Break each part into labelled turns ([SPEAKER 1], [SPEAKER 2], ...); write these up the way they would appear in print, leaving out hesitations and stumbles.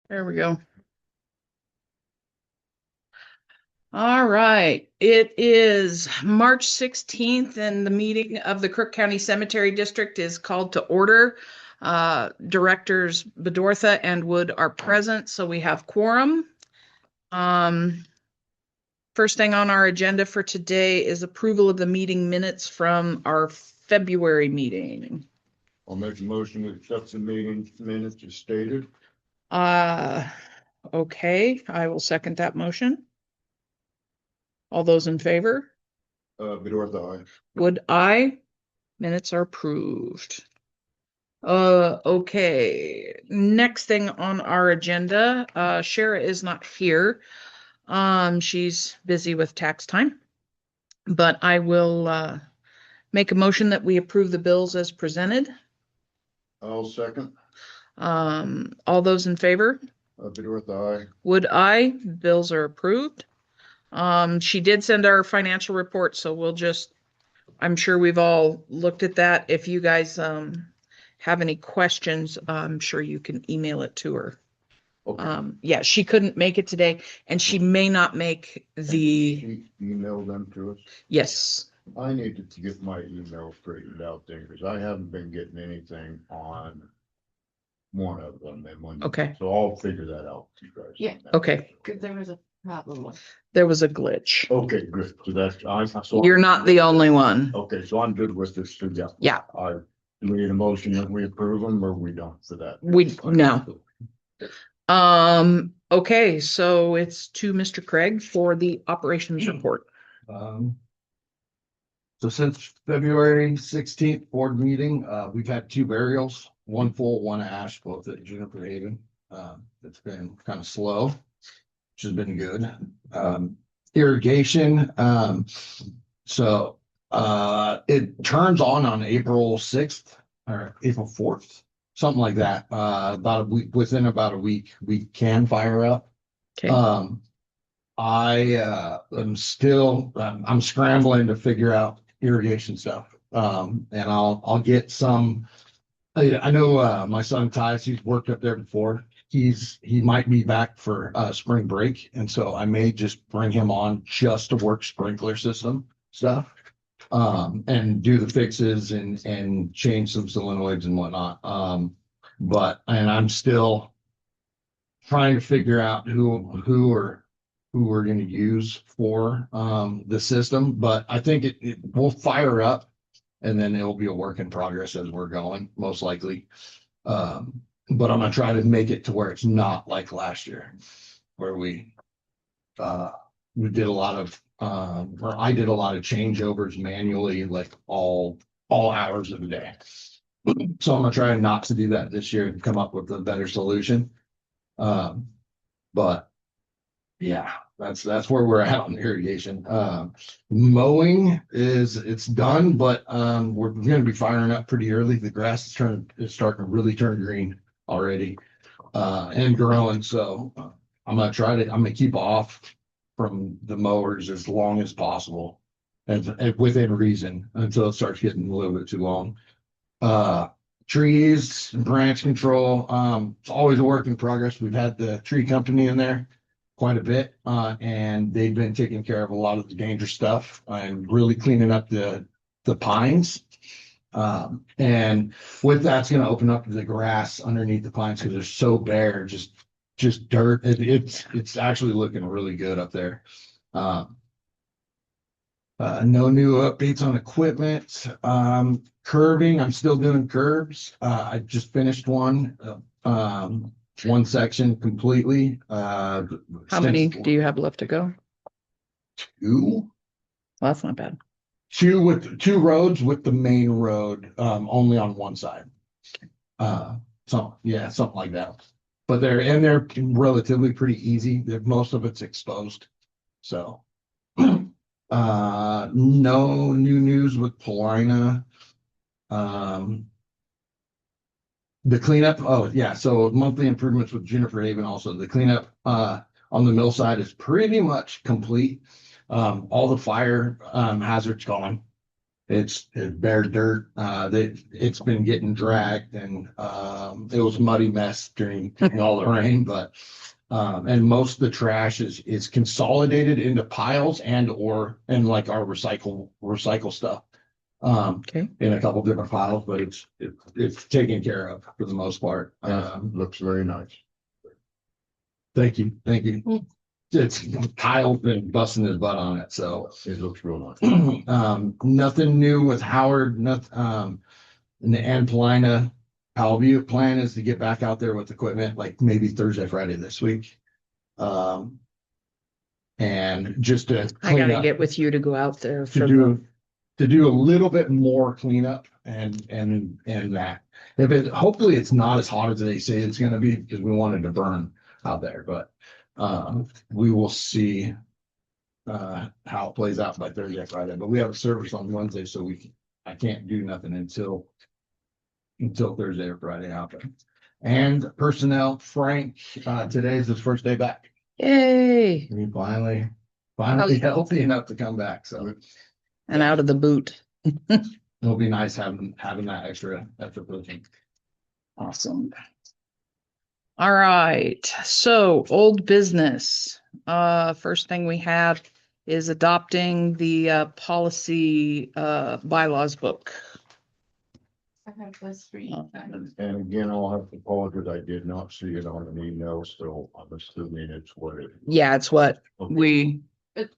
[SPEAKER 1] There we go. All right. It is March 16th, and the meeting of the Crook County Cemetery District is called to order. Directors Bedortha and Wood are present, so we have quorum. Um, First thing on our agenda for today is approval of the meeting minutes from our February meeting.
[SPEAKER 2] I'll make a motion to accept the meeting minutes as stated.
[SPEAKER 1] Uh, okay, I will second that motion. All those in favor?
[SPEAKER 2] Bedorf, aye.
[SPEAKER 1] Would I? Minutes are approved. Okay. Next thing on our agenda, Shara is not here. She's busy with tax time, but I will make a motion that we approve the bills as presented.
[SPEAKER 2] I'll second.
[SPEAKER 1] All those in favor?
[SPEAKER 2] Bedorf, aye.
[SPEAKER 1] Would I? Bills are approved. She did send our financial report, so I'm sure we've all looked at that. If you guys have any questions, I'm sure you can email it to her.
[SPEAKER 2] Okay.
[SPEAKER 1] Yeah, she couldn't make it today, and she may not make the,
[SPEAKER 2] She emailed them to us.
[SPEAKER 1] yes.
[SPEAKER 2] I needed to get my email straightened out there because I haven't been getting anything on one of them.
[SPEAKER 1] Okay.
[SPEAKER 2] So I'll figure that out. You guys.
[SPEAKER 3] Yeah.
[SPEAKER 1] Okay.
[SPEAKER 3] Because there was a problem with.
[SPEAKER 1] There was a glitch.
[SPEAKER 2] Okay, good. So
[SPEAKER 1] You're not the only one.
[SPEAKER 2] okay, so I'm good with this too. Yeah.
[SPEAKER 1] Yeah.
[SPEAKER 2] Do we need a motion that we approve them or we don't for that?
[SPEAKER 1] No. Okay, so it's to Mr. Craig for the operations report.
[SPEAKER 4] Um, so since February 16th board meeting, we've had two burials, one full, one ash, both at Juniper Haven. It's been kind of slow, which has been good. Irrigation, it turns on April 6th or April 4th, something like that. About a week, within about a week, we can fire up.
[SPEAKER 1] Okay.
[SPEAKER 4] I'm scrambling to figure out irrigation stuff. And I'll get some. I know my son Tyus, he's worked up there before. He might be back for spring break, and so I may just bring him on just to work sprinkler system stuff. And do the fixes and change some solenoids and whatnot. And I'm still trying to figure out who we're going to use for the system, but I think it will fire up and then it'll be a work in progress as we're going, most likely. But I'm gonna try to make it to where it's not like last year, where we did a lot of or I did a lot of changeovers manually, like all hours of the day. So I'm gonna try not to do that this year and come up with a better solution. But yeah, that's where we're at on irrigation. Mowing it's done, but we're gonna be firing up pretty early. The grass is starting to really turn green already and growing. So I'm gonna keep off from the mowers as long as possible and within reason until it starts getting a little bit too long. Trees, branch control, it's always a work in progress. We've had the tree company in there quite a bit, and they've been taking care of a lot of the dangerous stuff and really cleaning up the pines. And with that's going to open up the grass underneath the pines because they're so bare, just dirt. It's actually looking really good up there. No new updates on equipment. Curbing, I'm still doing curbs. I just finished one section completely.
[SPEAKER 1] How many do you have left to go?
[SPEAKER 4] Two.
[SPEAKER 1] Well, that's not bad.
[SPEAKER 4] Two roads with the main road only on one side. Something like that. But they're relatively pretty easy. Most of it's exposed. So no new news with Paulina. The cleanup, oh yeah, so monthly improvements with Juniper Haven also. The cleanup on the mill side is pretty much complete. All the fire hazards gone. It's bare dirt. It's been getting dragged and, it was a muddy mess during all the rain, but, and most of the trash is consolidated into piles and like our recycle stuff.
[SPEAKER 1] Okay.
[SPEAKER 4] In a couple different piles, but it's taken care of for the most part.
[SPEAKER 2] Looks very nice.
[SPEAKER 4] Thank you, thank you. It's Kyle's been busting his butt on it, so.
[SPEAKER 2] It looks real nice.
[SPEAKER 4] Nothing new with Howard, nothing, and the Ann Polina Palview plan is to get back out there with equipment, like maybe Thursday, Friday this week. And just to
[SPEAKER 1] I
[SPEAKER 4] clean
[SPEAKER 1] gotta
[SPEAKER 4] up,
[SPEAKER 1] get with you to go out there for
[SPEAKER 4] to do a little bit more cleanup and that. If it, hopefully it's not as hot as they say it's gonna be, because we wanted to burn out there, but we will see how it plays out by Thursday, Friday, but we have a service on Wednesday, so I can't do nothing until Thursday or Friday out there. And personnel, Frank, today is his first day back.
[SPEAKER 1] Yay.
[SPEAKER 4] He finally healthy enough to come back, so
[SPEAKER 1] And out of the boot.
[SPEAKER 4] it'll be nice having that extra pushing.
[SPEAKER 1] Awesome. All right, so old business. First thing we have is adopting the policy bylaws book.
[SPEAKER 3] I have those three.
[SPEAKER 2] And again, I'll have to apologize. I did not see it on an email, so I'm assuming it's what it.
[SPEAKER 1] Yeah, it's what
[SPEAKER 2] Okay.
[SPEAKER 1] we,
[SPEAKER 3] But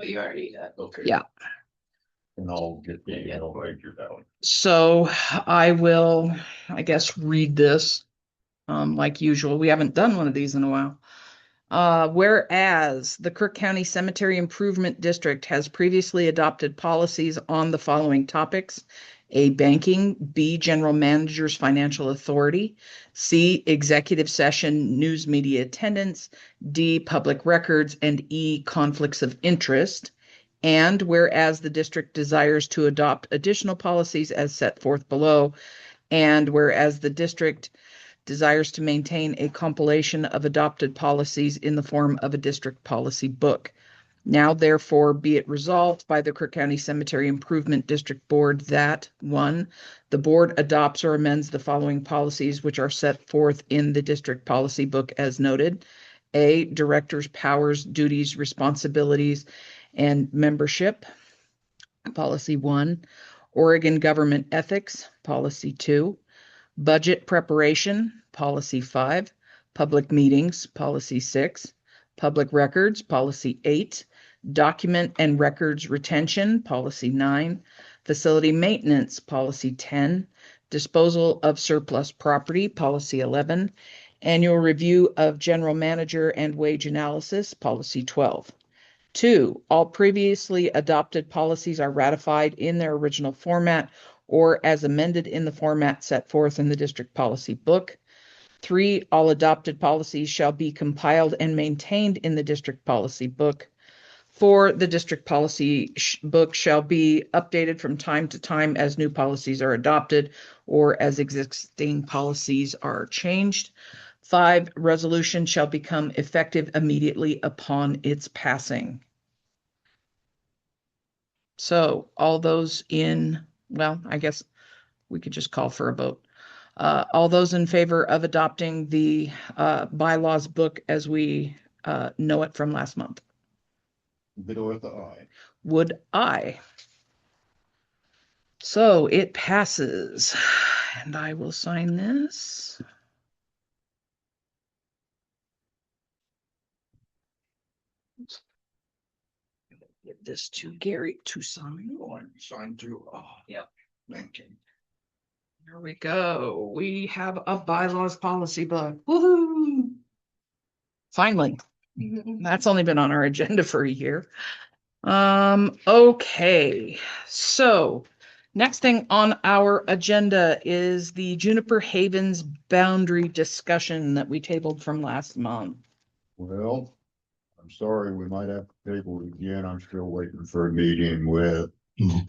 [SPEAKER 3] you already,
[SPEAKER 2] Okay.
[SPEAKER 1] Yeah.
[SPEAKER 2] And I'll get the email figured out.
[SPEAKER 1] so I will, I guess, read this. Like usual, we haven't done one of these in a while. Whereas the Crook County Cemetery Improvement District has previously adopted policies on the following topics: A, banking; B, general manager's financial authority; C, executive session, news media attendance; D, public records; and E, conflicts of interest. And whereas the district desires to adopt additional policies as set forth below, and whereas the district desires to maintain a compilation of adopted policies in the form of a district policy book. Now, therefore, be it resolved by the Crook County Cemetery Improvement District Board that 1, the board adopts or amends the following policies which are set forth in the district policy book as noted. A, director's powers, duties, responsibilities, and membership. Policy 1. Oregon government ethics. Policy 2. Budget preparation, policy 5, public meetings, policy 6, public records, policy 8, document and records retention, policy 9, facility maintenance, policy 10, disposal of surplus property, policy 11, annual review of general manager and wage analysis, policy 12. 2, all previously adopted policies are ratified in their original format or as amended in the format set forth in the district policy book. 3, all adopted policies shall be compiled and maintained in the district policy book. 4, the district policy book shall be updated from time to time as new policies are adopted or as existing policies are changed. 5, resolution shall become effective immediately upon its passing. So all those in, well, I guess we could just call for a vote. All those in favor of adopting the bylaws book as we know it from last month?
[SPEAKER 2] Bill with the eye.
[SPEAKER 1] Would I? So it passes, and I will sign this. Give this to Gary to sign.
[SPEAKER 2] Sign too. Oh,
[SPEAKER 1] Yep.
[SPEAKER 2] thank you.
[SPEAKER 1] Here we go. We have a bylaws policy book. Woohoo! Finally. That's only been on our agenda for a year. Okay. So next thing on our agenda is the Juniper Havens boundary discussion that we tabled from last month.
[SPEAKER 2] Well, I'm sorry, we might have to table it again. I'm still waiting for a meeting with the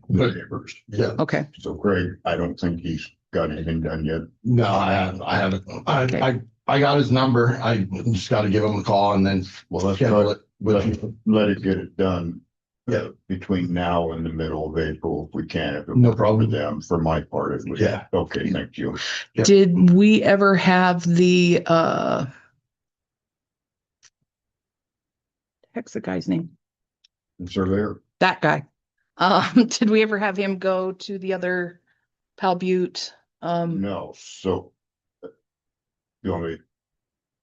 [SPEAKER 2] neighbors.
[SPEAKER 4] Yeah.
[SPEAKER 1] Okay.
[SPEAKER 2] So Craig, I don't think he's got anything done yet.
[SPEAKER 4] No, I haven't.
[SPEAKER 1] Okay.
[SPEAKER 4] I got his number. I just got to give him a call and then
[SPEAKER 2] Well, let's
[SPEAKER 4] schedule
[SPEAKER 2] try,
[SPEAKER 4] it with you.
[SPEAKER 2] let it get it done.
[SPEAKER 4] Yeah.
[SPEAKER 2] between now and the middle of April, if we can, if it
[SPEAKER 4] No
[SPEAKER 2] works for
[SPEAKER 4] problem.
[SPEAKER 2] them, for my part, it would.
[SPEAKER 4] Yeah.
[SPEAKER 2] Okay, thank you.
[SPEAKER 4] Yep.
[SPEAKER 1] Did we ever have the heck's the guy's name?
[SPEAKER 2] Surveyor?
[SPEAKER 1] That guy. Did we ever have him go to the other Pal Butte?
[SPEAKER 2] No, so. You want me,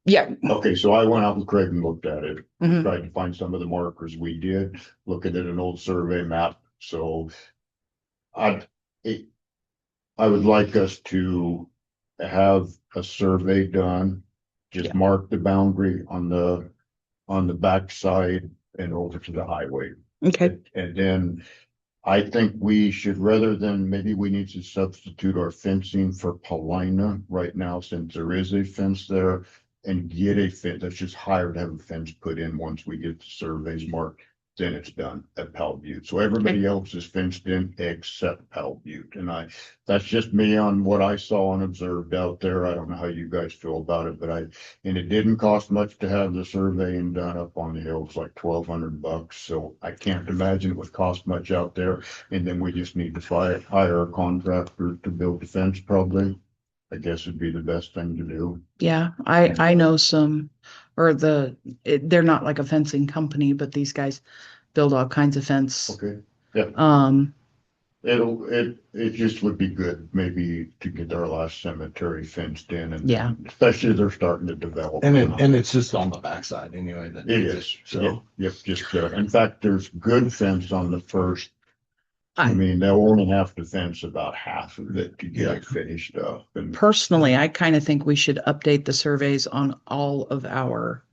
[SPEAKER 1] Yeah.
[SPEAKER 2] okay, so I went out with Craig and looked at it,
[SPEAKER 1] Mhm.
[SPEAKER 2] tried to find some of the markers we did, looking at an old survey map, so. I'd, it, I would like us to have a survey done. Just
[SPEAKER 1] Yeah.
[SPEAKER 2] mark the boundary on the backside and over to the highway.
[SPEAKER 1] Okay.
[SPEAKER 2] And then I think we should, rather than, maybe we need to substitute our fencing for Paulina right now, since there is a fence there. And get a fence, let's just hire to have a fence put in once we get the surveys marked, then it's done at Pal Butte. So everybody else is fenced in except Pal Butte. And that's just me on what I saw and observed out there. I don't know how you guys feel about it, but and it didn't cost much to have the surveying done up on the hill. It's like $1,200. So I can't imagine it would cost much out there. And then we just need to hire a contractor to build the fence probably. I guess would be the best thing to do.
[SPEAKER 1] Yeah, I know some, or they're not like a fencing company, but these guys build all kinds of fence.
[SPEAKER 2] Okay, yeah, it just would be good maybe to get our last cemetery fenced in and.
[SPEAKER 1] Yeah.
[SPEAKER 2] Especially they're starting to develop.
[SPEAKER 4] And it's just on the backside anyway.
[SPEAKER 2] It is,
[SPEAKER 4] So.
[SPEAKER 2] yep, just, in fact, there's good fence on the first. I
[SPEAKER 1] I
[SPEAKER 2] mean, they'll only have to fence about half of it to get
[SPEAKER 4] Yeah.
[SPEAKER 2] it finished up and.
[SPEAKER 1] personally, I kind of think we should update the surveys on all of our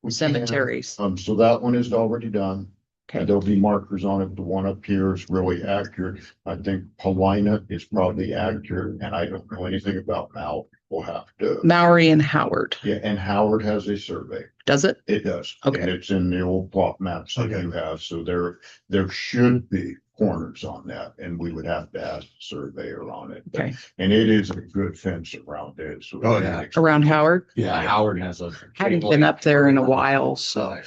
[SPEAKER 2] we can.
[SPEAKER 1] cemeteries.
[SPEAKER 2] So that one is already done.
[SPEAKER 1] Okay.
[SPEAKER 2] And there'll be markers on it. The one up here is really accurate. I think Paulina is probably accurate, and I don't know anything about Mal. We'll have to.
[SPEAKER 1] Maury and Howard.
[SPEAKER 2] Yeah, and Howard has a survey.
[SPEAKER 1] Does it?
[SPEAKER 2] It does.
[SPEAKER 1] Okay.
[SPEAKER 2] And it's in the old plot maps that
[SPEAKER 4] Okay.
[SPEAKER 2] you have. So there should be corners on that, and we would have to ask the surveyor on it.
[SPEAKER 1] Okay.
[SPEAKER 2] And it is a good fence around it. So.
[SPEAKER 4] Oh, yeah.
[SPEAKER 1] Around Howard?
[SPEAKER 4] Yeah, Howard has a.
[SPEAKER 1] I haven't been up there in a while, so.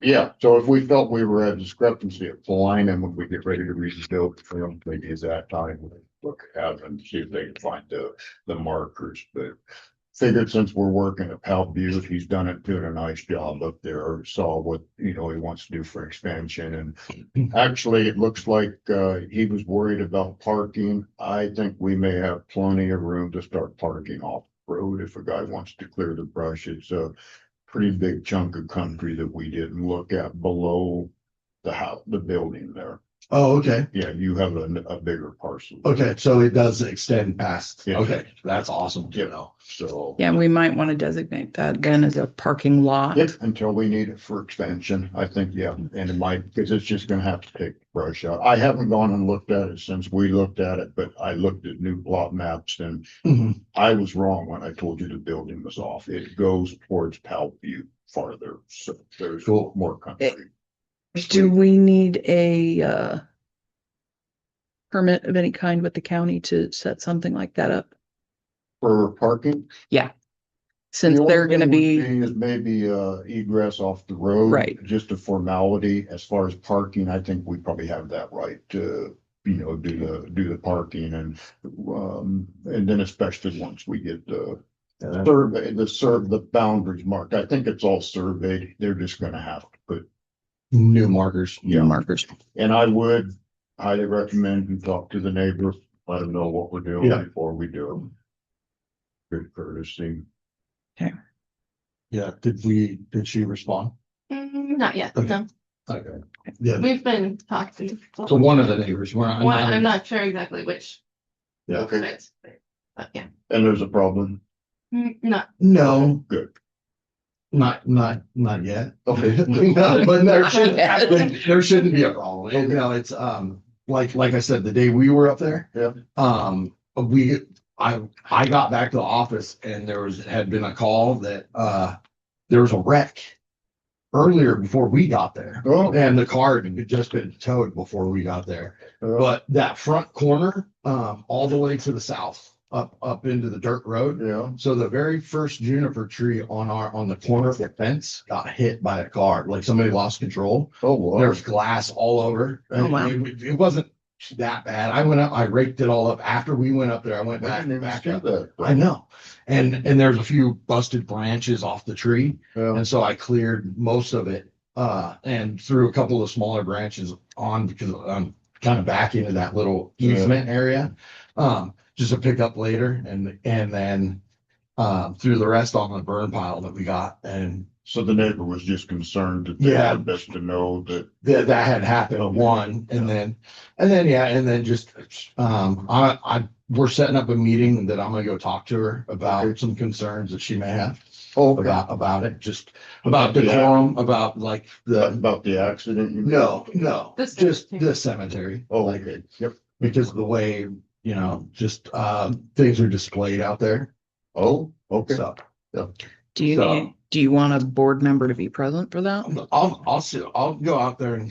[SPEAKER 2] Yeah, so if we felt we were at discrepancy at Paulina and when we get ready to rebuild, maybe is that time we look at and see if they can find the markers, but. Figured since we're working at Pal Butte, he's doing a nice job up there, saw what, he wants to do for expansion, and actually, it looks like, he was worried about parking. I think we may have plenty of room to start parking off the road if a guy wants to clear the brush. It's a pretty big chunk of country that we didn't look at below the house, the building there.
[SPEAKER 4] Oh, okay.
[SPEAKER 2] Yeah, you have a bigger parcel.
[SPEAKER 4] Okay, so it does extend past.
[SPEAKER 2] Yeah.
[SPEAKER 4] Okay, that's awesome to
[SPEAKER 2] Yeah.
[SPEAKER 4] know.
[SPEAKER 2] So.
[SPEAKER 1] Yeah, we might want to designate that then as a parking lot.
[SPEAKER 2] Yep, until we need it for expansion, I think, yeah, and it might, because it's just gonna have to take the brush out. I haven't gone and looked at it since we looked at it, but I looked at new plot maps and
[SPEAKER 4] Mhm.
[SPEAKER 2] I was wrong when I told you the building was off. It goes towards Pal Butte farther, so there's
[SPEAKER 4] Cool.
[SPEAKER 2] more country.
[SPEAKER 1] Do we need a permit of any kind with the county to set something like that up?
[SPEAKER 2] For parking?
[SPEAKER 1] Since
[SPEAKER 2] The
[SPEAKER 1] they're
[SPEAKER 2] only
[SPEAKER 1] gonna
[SPEAKER 2] thing
[SPEAKER 1] be,
[SPEAKER 2] would is maybe egress off the road.
[SPEAKER 1] Right.
[SPEAKER 2] Just a formality. As far as parking, I think we probably have that right to, do the parking and then especially once we get the survey, the boundaries marked. I think it's all surveyed. They're just gonna have to put.
[SPEAKER 4] New markers.
[SPEAKER 2] Yeah.
[SPEAKER 1] markers.
[SPEAKER 2] And I would highly recommend you talk to the neighbors, let them know what we're doing
[SPEAKER 4] Yeah.
[SPEAKER 2] before we do it. Good courtesy.
[SPEAKER 4] Yeah, did she respond?
[SPEAKER 3] Not yet,
[SPEAKER 4] Okay.
[SPEAKER 3] no.
[SPEAKER 4] Okay. Yeah,
[SPEAKER 3] We've been talking.
[SPEAKER 4] so one of the neighbors,
[SPEAKER 3] I'm not sure exactly which.
[SPEAKER 4] Yeah.
[SPEAKER 2] Okay,
[SPEAKER 3] But yeah,
[SPEAKER 2] and there's a problem.
[SPEAKER 3] not,
[SPEAKER 4] No,
[SPEAKER 2] Good.
[SPEAKER 4] not yet.
[SPEAKER 2] Okay.
[SPEAKER 4] No, but there shouldn't be a problem. It's, like I said, the day we were up there.
[SPEAKER 2] Yeah.
[SPEAKER 4] I got back to the office and had been a call that, there was a wreck earlier before we got there.
[SPEAKER 2] Oh.
[SPEAKER 4] And the car had just been towed before we got there. But that front corner, all the way to the south, up into the dirt road.
[SPEAKER 2] Yeah.
[SPEAKER 4] So the very first juniper tree on the corner of the fence got hit by a car, like somebody lost control.
[SPEAKER 2] Oh, wow.
[SPEAKER 4] There's glass all over.
[SPEAKER 1] Oh, wow.
[SPEAKER 4] It wasn't that bad. I went up, I raked it all up. After we went up there, I went
[SPEAKER 2] I
[SPEAKER 4] back,
[SPEAKER 2] didn't even
[SPEAKER 4] back
[SPEAKER 2] see
[SPEAKER 4] up.
[SPEAKER 2] that.
[SPEAKER 4] I know. And there's a few busted branches off the tree.
[SPEAKER 2] Yeah.
[SPEAKER 4] And so I cleared most of it, and threw a couple of smaller branches on because I'm kind of back into that little
[SPEAKER 2] Yeah.
[SPEAKER 4] easement area. Just to pick up later and then, threw the rest on the burn pile that we got. And
[SPEAKER 2] So the neighbor was just concerned that they
[SPEAKER 4] Yeah.
[SPEAKER 2] wanted us to know that.
[SPEAKER 4] that had happened, one, and then just, we're setting up a meeting that I'm gonna go talk to her about
[SPEAKER 2] Okay.
[SPEAKER 4] some concerns that she may have
[SPEAKER 2] Oh,
[SPEAKER 4] about it, just about
[SPEAKER 2] Yeah.
[SPEAKER 4] decorum, about like
[SPEAKER 2] About the accident? you mean?
[SPEAKER 4] no,
[SPEAKER 3] The
[SPEAKER 4] just
[SPEAKER 3] cemetery.
[SPEAKER 4] the cemetery.
[SPEAKER 2] Oh,
[SPEAKER 4] Like,
[SPEAKER 2] okay. Yep.
[SPEAKER 4] because of the way, just, things are displayed out there,
[SPEAKER 2] Oh, okay.
[SPEAKER 4] so.
[SPEAKER 1] Do you
[SPEAKER 4] So-
[SPEAKER 1] do you want a board member to be present for that?
[SPEAKER 4] I'll go out there and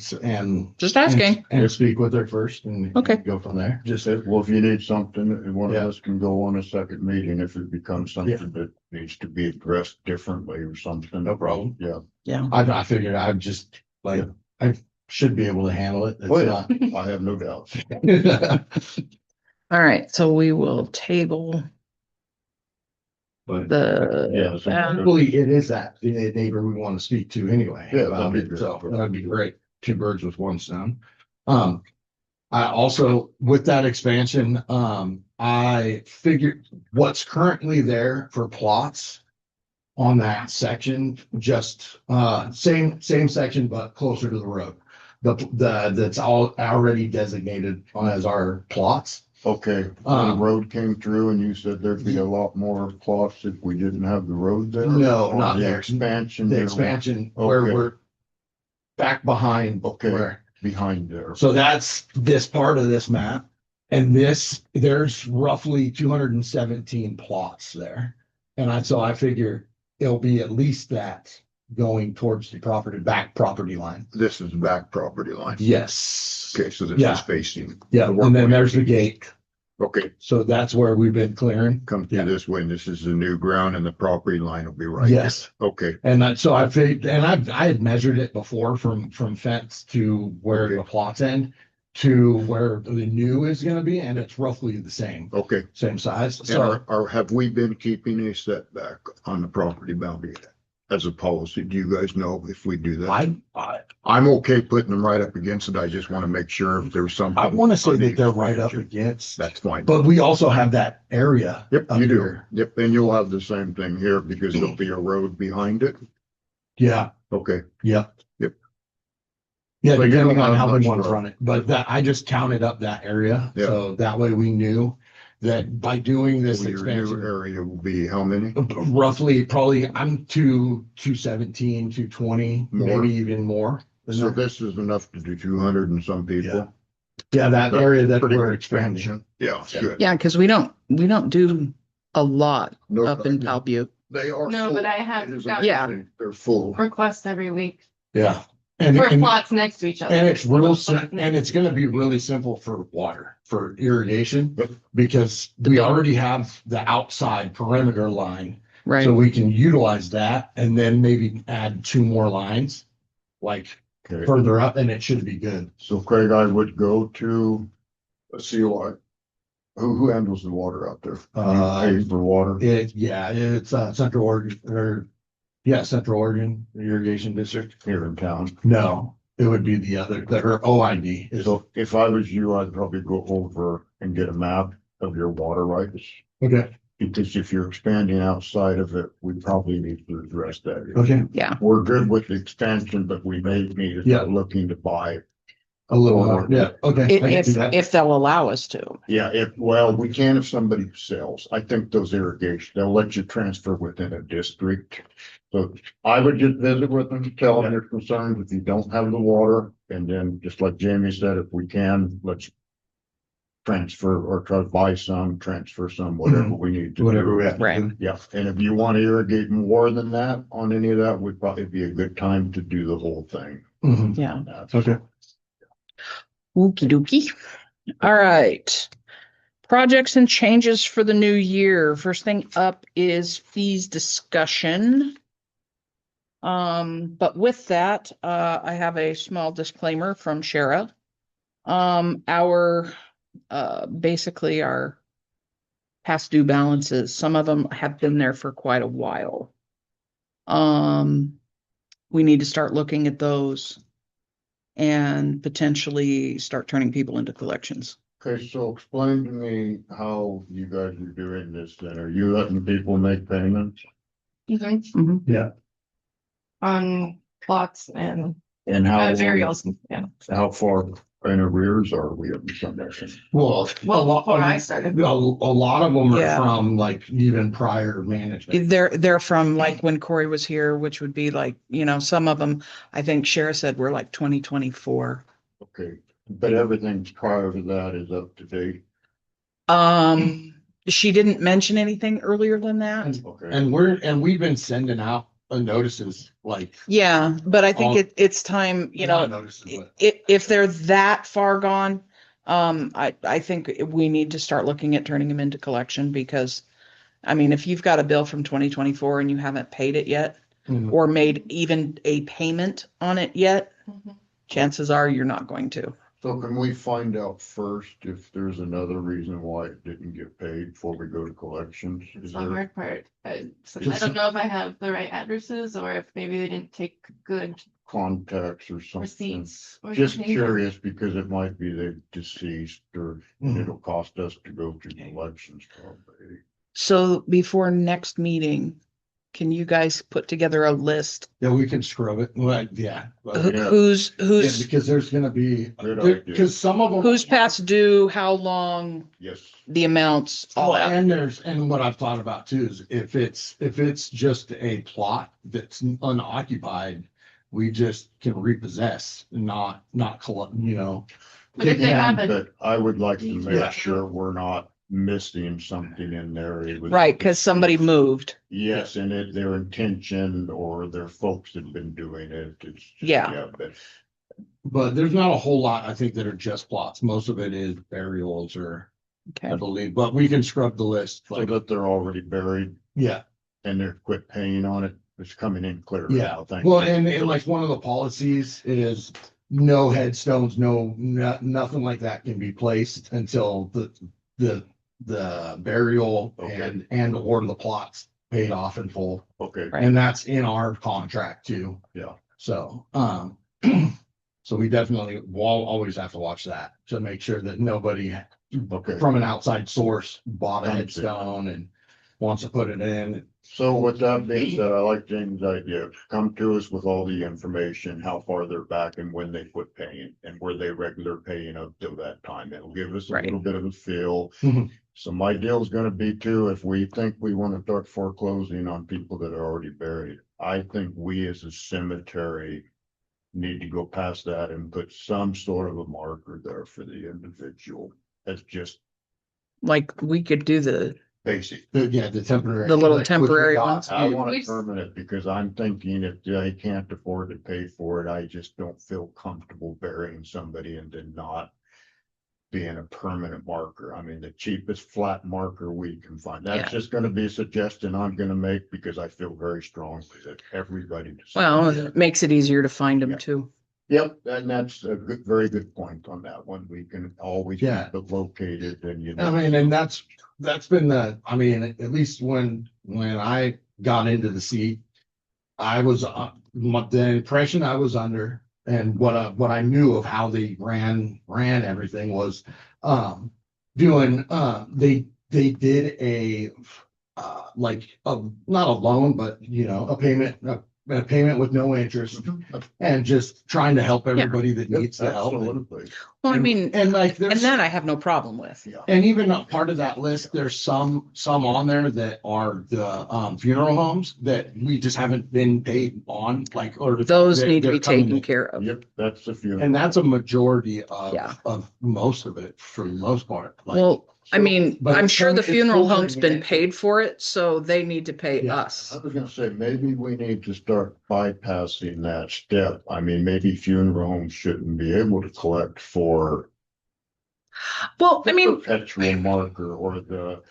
[SPEAKER 1] Just asking.
[SPEAKER 4] and speak with her first and
[SPEAKER 1] Okay.
[SPEAKER 4] go from there. Just,
[SPEAKER 2] Well, if you need something, one of
[SPEAKER 4] Yeah.
[SPEAKER 2] us can go on a second meeting if it becomes something that needs to be addressed differently or something.
[SPEAKER 4] No problem.
[SPEAKER 2] Yeah.
[SPEAKER 1] Yeah.
[SPEAKER 4] I figured I'd just like, I should be able to handle it.
[SPEAKER 2] Oh, yeah. I have no doubts.
[SPEAKER 4] It's
[SPEAKER 1] All right. So we will table
[SPEAKER 4] But
[SPEAKER 1] the.
[SPEAKER 2] Yeah.
[SPEAKER 4] hopefully it is that the neighbor we want to speak to anyway.
[SPEAKER 2] Yeah,
[SPEAKER 4] about
[SPEAKER 2] that'd be
[SPEAKER 4] it.
[SPEAKER 2] good.
[SPEAKER 4] So that'd be great. Two birds with one stone. I also, with that expansion, I figured what's currently there for plots on that section, just, same section, but closer to the road. That's all already designated as our plots.
[SPEAKER 2] Okay, when the road came through and you said there'd be a lot more plots if we didn't have the road there?
[SPEAKER 4] No,
[SPEAKER 2] Or
[SPEAKER 4] not
[SPEAKER 2] the
[SPEAKER 4] there.
[SPEAKER 2] expansion.
[SPEAKER 4] The
[SPEAKER 2] there
[SPEAKER 4] expansion where
[SPEAKER 2] Okay.
[SPEAKER 4] we're back behind.
[SPEAKER 2] Okay.
[SPEAKER 4] where-
[SPEAKER 2] Behind there.
[SPEAKER 4] So that's this part of this map. And there's roughly 217 plots there. So I figure it'll be at least that going towards the back property line.
[SPEAKER 2] This is back property line.
[SPEAKER 4] Yes.
[SPEAKER 2] Okay, so this
[SPEAKER 4] Yeah.
[SPEAKER 2] is facing.
[SPEAKER 4] Yeah,
[SPEAKER 2] the
[SPEAKER 4] and then
[SPEAKER 2] workway.
[SPEAKER 4] there's the gate.
[SPEAKER 2] Okay,
[SPEAKER 4] So that's where we've been clearing.
[SPEAKER 2] come
[SPEAKER 4] Yeah.
[SPEAKER 2] through this way and this is the new ground and the property line will be right.
[SPEAKER 4] Yes.
[SPEAKER 2] Okay,
[SPEAKER 4] So I figured, and I had measured it before from fence to where
[SPEAKER 2] Okay.
[SPEAKER 4] the plots end to where the new is gonna be, and it's roughly the same
[SPEAKER 2] okay.
[SPEAKER 4] size.
[SPEAKER 2] And
[SPEAKER 4] So
[SPEAKER 2] have we been keeping a setback on the property boundary as a policy? Do you guys know if we do that? I'm okay putting them right up against it. I just want to make sure if there's something.
[SPEAKER 4] I want to say
[SPEAKER 2] on the
[SPEAKER 4] that they're right up
[SPEAKER 2] expansion.
[SPEAKER 4] against,
[SPEAKER 2] That's fine.
[SPEAKER 4] but we also have that area.
[SPEAKER 2] Yep,
[SPEAKER 4] up
[SPEAKER 2] you do.
[SPEAKER 4] here.
[SPEAKER 2] Yep, and you'll have the same thing here because there'll be a road behind it.
[SPEAKER 4] Yeah,
[SPEAKER 2] Okay,
[SPEAKER 4] yeah.
[SPEAKER 2] Yep.
[SPEAKER 4] Yeah,
[SPEAKER 2] So you
[SPEAKER 4] depending
[SPEAKER 2] don't
[SPEAKER 4] on
[SPEAKER 2] have
[SPEAKER 4] how we
[SPEAKER 2] much
[SPEAKER 4] want to
[SPEAKER 2] road.
[SPEAKER 4] run it, but I just counted up that area,
[SPEAKER 2] Yeah.
[SPEAKER 4] so that way we knew that by doing this
[SPEAKER 2] so your new
[SPEAKER 4] expansion,
[SPEAKER 2] area will be how many?
[SPEAKER 4] roughly, probably, I'm 217, 220,
[SPEAKER 2] More.
[SPEAKER 4] maybe even more. than
[SPEAKER 2] So
[SPEAKER 4] that.
[SPEAKER 2] this is enough to do 200 and some people.
[SPEAKER 4] Yeah, that area that
[SPEAKER 2] Pretty
[SPEAKER 4] we're
[SPEAKER 2] good
[SPEAKER 4] expanding.
[SPEAKER 2] expansion. Yeah,
[SPEAKER 4] Yeah.
[SPEAKER 2] good.
[SPEAKER 1] Yeah, because we don't do a lot
[SPEAKER 2] No,
[SPEAKER 1] up in Palbutte.
[SPEAKER 2] They are.
[SPEAKER 3] No,
[SPEAKER 2] full.
[SPEAKER 3] but I have
[SPEAKER 2] It is
[SPEAKER 3] got-
[SPEAKER 2] amazing. They're full.
[SPEAKER 3] Requests every week
[SPEAKER 4] Yeah.
[SPEAKER 3] for
[SPEAKER 4] And
[SPEAKER 3] plots next to each other.
[SPEAKER 4] And it's
[SPEAKER 3] Plots
[SPEAKER 4] and it's gonna be really simple for water, for irrigation,
[SPEAKER 2] Yep.
[SPEAKER 4] because we already have the outside perimeter line.
[SPEAKER 1] Right.
[SPEAKER 4] So we can utilize that and then maybe add 2 more lines, like
[SPEAKER 2] Okay.
[SPEAKER 4] further up, and it should be good.
[SPEAKER 2] So Craig, I would go to, let's see what, who handles the water out there? Pay for water?
[SPEAKER 4] It's Central Oregon, Central Oregon Irrigation District.
[SPEAKER 2] Here in town.
[SPEAKER 4] No, it would be the other, or OID is,
[SPEAKER 2] So if I was you, I'd probably go over and get a map of your water rights.
[SPEAKER 4] okay,
[SPEAKER 2] Because if you're expanding outside of it, we probably need to address that.
[SPEAKER 4] okay,
[SPEAKER 1] Yeah.
[SPEAKER 2] We're good with the expansion, but we may need to
[SPEAKER 4] Yeah.
[SPEAKER 2] start looking to buy.
[SPEAKER 4] a little more, yeah, okay. I can
[SPEAKER 1] If,
[SPEAKER 4] do that.
[SPEAKER 1] if they'll allow us to.
[SPEAKER 2] Yeah, we can if somebody sells. I think those irrigation, they'll let you transfer within a district. So I would just visit with them, tell them your concerns if you don't have the water. And then just like Jamie said, if we can, let's transfer or try to buy some, transfer some, whatever we need to do.
[SPEAKER 4] Whatever we have. to
[SPEAKER 1] Right.
[SPEAKER 4] do.
[SPEAKER 2] Yeah, and if you want to irrigate more than that on any of that, would probably be a good time to do the whole thing.
[SPEAKER 4] Mhm.
[SPEAKER 1] Yeah.
[SPEAKER 2] That's-
[SPEAKER 4] Okay.
[SPEAKER 1] Okey dokey. All right. Projects and changes for the new year. First thing up is fees discussion. But with that, I have a small disclaimer from Shara. Basically our past due balances, some of them have been there for quite a while. We need to start looking at those and potentially start turning people into collections.
[SPEAKER 2] Okay, so explain to me how you guys are doing this then. Are you letting people make payments?
[SPEAKER 3] Mhm.
[SPEAKER 4] Yeah.
[SPEAKER 3] On plots and
[SPEAKER 2] And how,
[SPEAKER 3] burials, yeah.
[SPEAKER 2] how far in arrears are we of some mission?
[SPEAKER 4] Well,
[SPEAKER 3] Before I started.
[SPEAKER 4] a lot of them are
[SPEAKER 1] Yeah.
[SPEAKER 4] from like even prior management.
[SPEAKER 1] They're from like when Corey was here, which would be like, some of them, I think Shara said were like 2024.
[SPEAKER 2] Okay, but everything prior to that is up to date.
[SPEAKER 1] She didn't mention anything earlier than that.
[SPEAKER 2] Okay,
[SPEAKER 4] And we've been sending out notices like.
[SPEAKER 1] Yeah, but I think
[SPEAKER 4] All-
[SPEAKER 1] it's time,
[SPEAKER 4] not notices, but-
[SPEAKER 1] if they're that far gone, I think we need to start looking at turning them into collection because, I mean, if you've got a bill from 2024 and you haven't paid it yet
[SPEAKER 4] Mhm.
[SPEAKER 1] or made even a payment on it yet,
[SPEAKER 3] Mhm.
[SPEAKER 1] chances are you're not going to.
[SPEAKER 2] so can we find out first if there's another reason why it didn't get paid before we go to collections?
[SPEAKER 3] It's
[SPEAKER 2] Is
[SPEAKER 3] the
[SPEAKER 2] there
[SPEAKER 3] hard part. So I
[SPEAKER 4] Just-
[SPEAKER 3] don't know if I have the right addresses or if maybe they didn't take good
[SPEAKER 2] contacts or something?
[SPEAKER 3] receipts or
[SPEAKER 2] Just
[SPEAKER 3] something.
[SPEAKER 2] curious because it might be they're deceased or and
[SPEAKER 4] Mhm.
[SPEAKER 2] it'll cost us to go through collections probably.
[SPEAKER 1] So before next meeting, can you guys put together a list?
[SPEAKER 4] Yeah, we can scrub it. Well, yeah. But-
[SPEAKER 2] Yeah.
[SPEAKER 1] Who's
[SPEAKER 4] Yeah, because there's gonna be,
[SPEAKER 2] Good idea.
[SPEAKER 4] because some of them.
[SPEAKER 1] who's past due, how long,
[SPEAKER 2] Yes,
[SPEAKER 1] the amounts, all
[SPEAKER 4] Well,
[SPEAKER 1] that.
[SPEAKER 4] and what I've thought about too is if it's just a plot that's unoccupied, we just can repossess, not collect,
[SPEAKER 3] But if they
[SPEAKER 4] Yeah,
[SPEAKER 3] have it,
[SPEAKER 2] but I would like to
[SPEAKER 4] Yeah.
[SPEAKER 2] make sure we're not missing something in there. It was-
[SPEAKER 1] Right, because somebody moved.
[SPEAKER 2] Yes, and their intention or their folks had been doing it. It's just-
[SPEAKER 1] Yeah.
[SPEAKER 2] But
[SPEAKER 4] but there's not a whole lot, I think, that are just plots. Most of it is burials or I
[SPEAKER 1] Okay.
[SPEAKER 4] believe, but we can scrub the list.
[SPEAKER 2] so
[SPEAKER 4] Like,
[SPEAKER 2] that they're already buried
[SPEAKER 4] yeah,
[SPEAKER 2] and they're quit paying on it. It's coming in clear.
[SPEAKER 4] yeah.
[SPEAKER 2] now, thank
[SPEAKER 4] Well,
[SPEAKER 2] you.
[SPEAKER 4] and like one of the policies is no headstones, nothing like that can be placed until the burial
[SPEAKER 2] Okay.
[SPEAKER 4] and or the plots paid off in full.
[SPEAKER 2] Okay,
[SPEAKER 1] Right.
[SPEAKER 4] And that's in our contract too.
[SPEAKER 2] Yeah.
[SPEAKER 4] So, so we definitely will always have to watch that to make sure that nobody
[SPEAKER 2] okay.
[SPEAKER 4] from an outside source bought a
[SPEAKER 2] Understood.
[SPEAKER 4] headstone and wants to put it in.
[SPEAKER 2] So with that being said, I like James' idea. Come to us with all the information, how far they're back and when they quit paying and were they regular paying up till that time. It'll give us a
[SPEAKER 1] Right.
[SPEAKER 2] little bit of a feel.
[SPEAKER 4] Mhm.
[SPEAKER 2] So my deal is gonna be too, if we think we want to start foreclosing on people that are already buried, I think we as a cemetery need to go past that and put some sort of a marker there for the individual. That's just
[SPEAKER 1] Like we could do the
[SPEAKER 2] basic.
[SPEAKER 4] The temporary.
[SPEAKER 1] The little
[SPEAKER 4] like,
[SPEAKER 1] temporary
[SPEAKER 4] with the
[SPEAKER 1] ones.
[SPEAKER 4] dots.
[SPEAKER 2] I want it
[SPEAKER 3] We've-
[SPEAKER 2] permanent because I'm thinking if they can't afford to pay for it, I just don't feel comfortable burying somebody and then not being a permanent marker. I mean, the cheapest flat marker we can find. That's
[SPEAKER 1] Yeah.
[SPEAKER 2] just gonna be a suggestion I'm gonna make because I feel very strongly that everybody.
[SPEAKER 1] well, it makes it easier to find them
[SPEAKER 2] Yeah.
[SPEAKER 1] too.
[SPEAKER 2] Yep, and that's a good, very good point on that one. We can always keep
[SPEAKER 4] Yeah.
[SPEAKER 2] it located and you
[SPEAKER 4] I
[SPEAKER 2] know.
[SPEAKER 4] mean, and that's been at least when I got into the seat, I was, the impression I was under and what I knew of how they ran everything was, doing, they did like, not a loan, but a payment with no interest and just trying to help everybody that needs the help.
[SPEAKER 2] Absolutely.
[SPEAKER 1] Well, I
[SPEAKER 4] And-
[SPEAKER 1] mean,
[SPEAKER 4] and like,
[SPEAKER 1] and
[SPEAKER 4] there's.
[SPEAKER 1] that I have no problem with.
[SPEAKER 2] Yeah.
[SPEAKER 4] And even a part of that list, there's some on there that are the funeral homes that we just haven't been paid on, like, or.
[SPEAKER 1] Those
[SPEAKER 4] they're-
[SPEAKER 1] need to
[SPEAKER 4] they're
[SPEAKER 1] be
[SPEAKER 4] coming
[SPEAKER 1] taken
[SPEAKER 4] in.
[SPEAKER 1] care of.
[SPEAKER 2] Yep, that's the few.
[SPEAKER 4] And that's a majority
[SPEAKER 1] Yeah.
[SPEAKER 4] of most of it, for the most part. Like,
[SPEAKER 1] Well, I mean,
[SPEAKER 4] But
[SPEAKER 1] I'm
[SPEAKER 4] it's
[SPEAKER 1] sure the
[SPEAKER 4] filtering
[SPEAKER 1] funeral home's been
[SPEAKER 4] it.
[SPEAKER 1] paid for it, so they need to pay
[SPEAKER 4] Yeah.
[SPEAKER 1] us.
[SPEAKER 2] I was gonna say, maybe we need to start bypassing that step. I mean, maybe funeral homes shouldn't be able to collect for
[SPEAKER 1] Well, I mean,
[SPEAKER 2] Perpetual marker or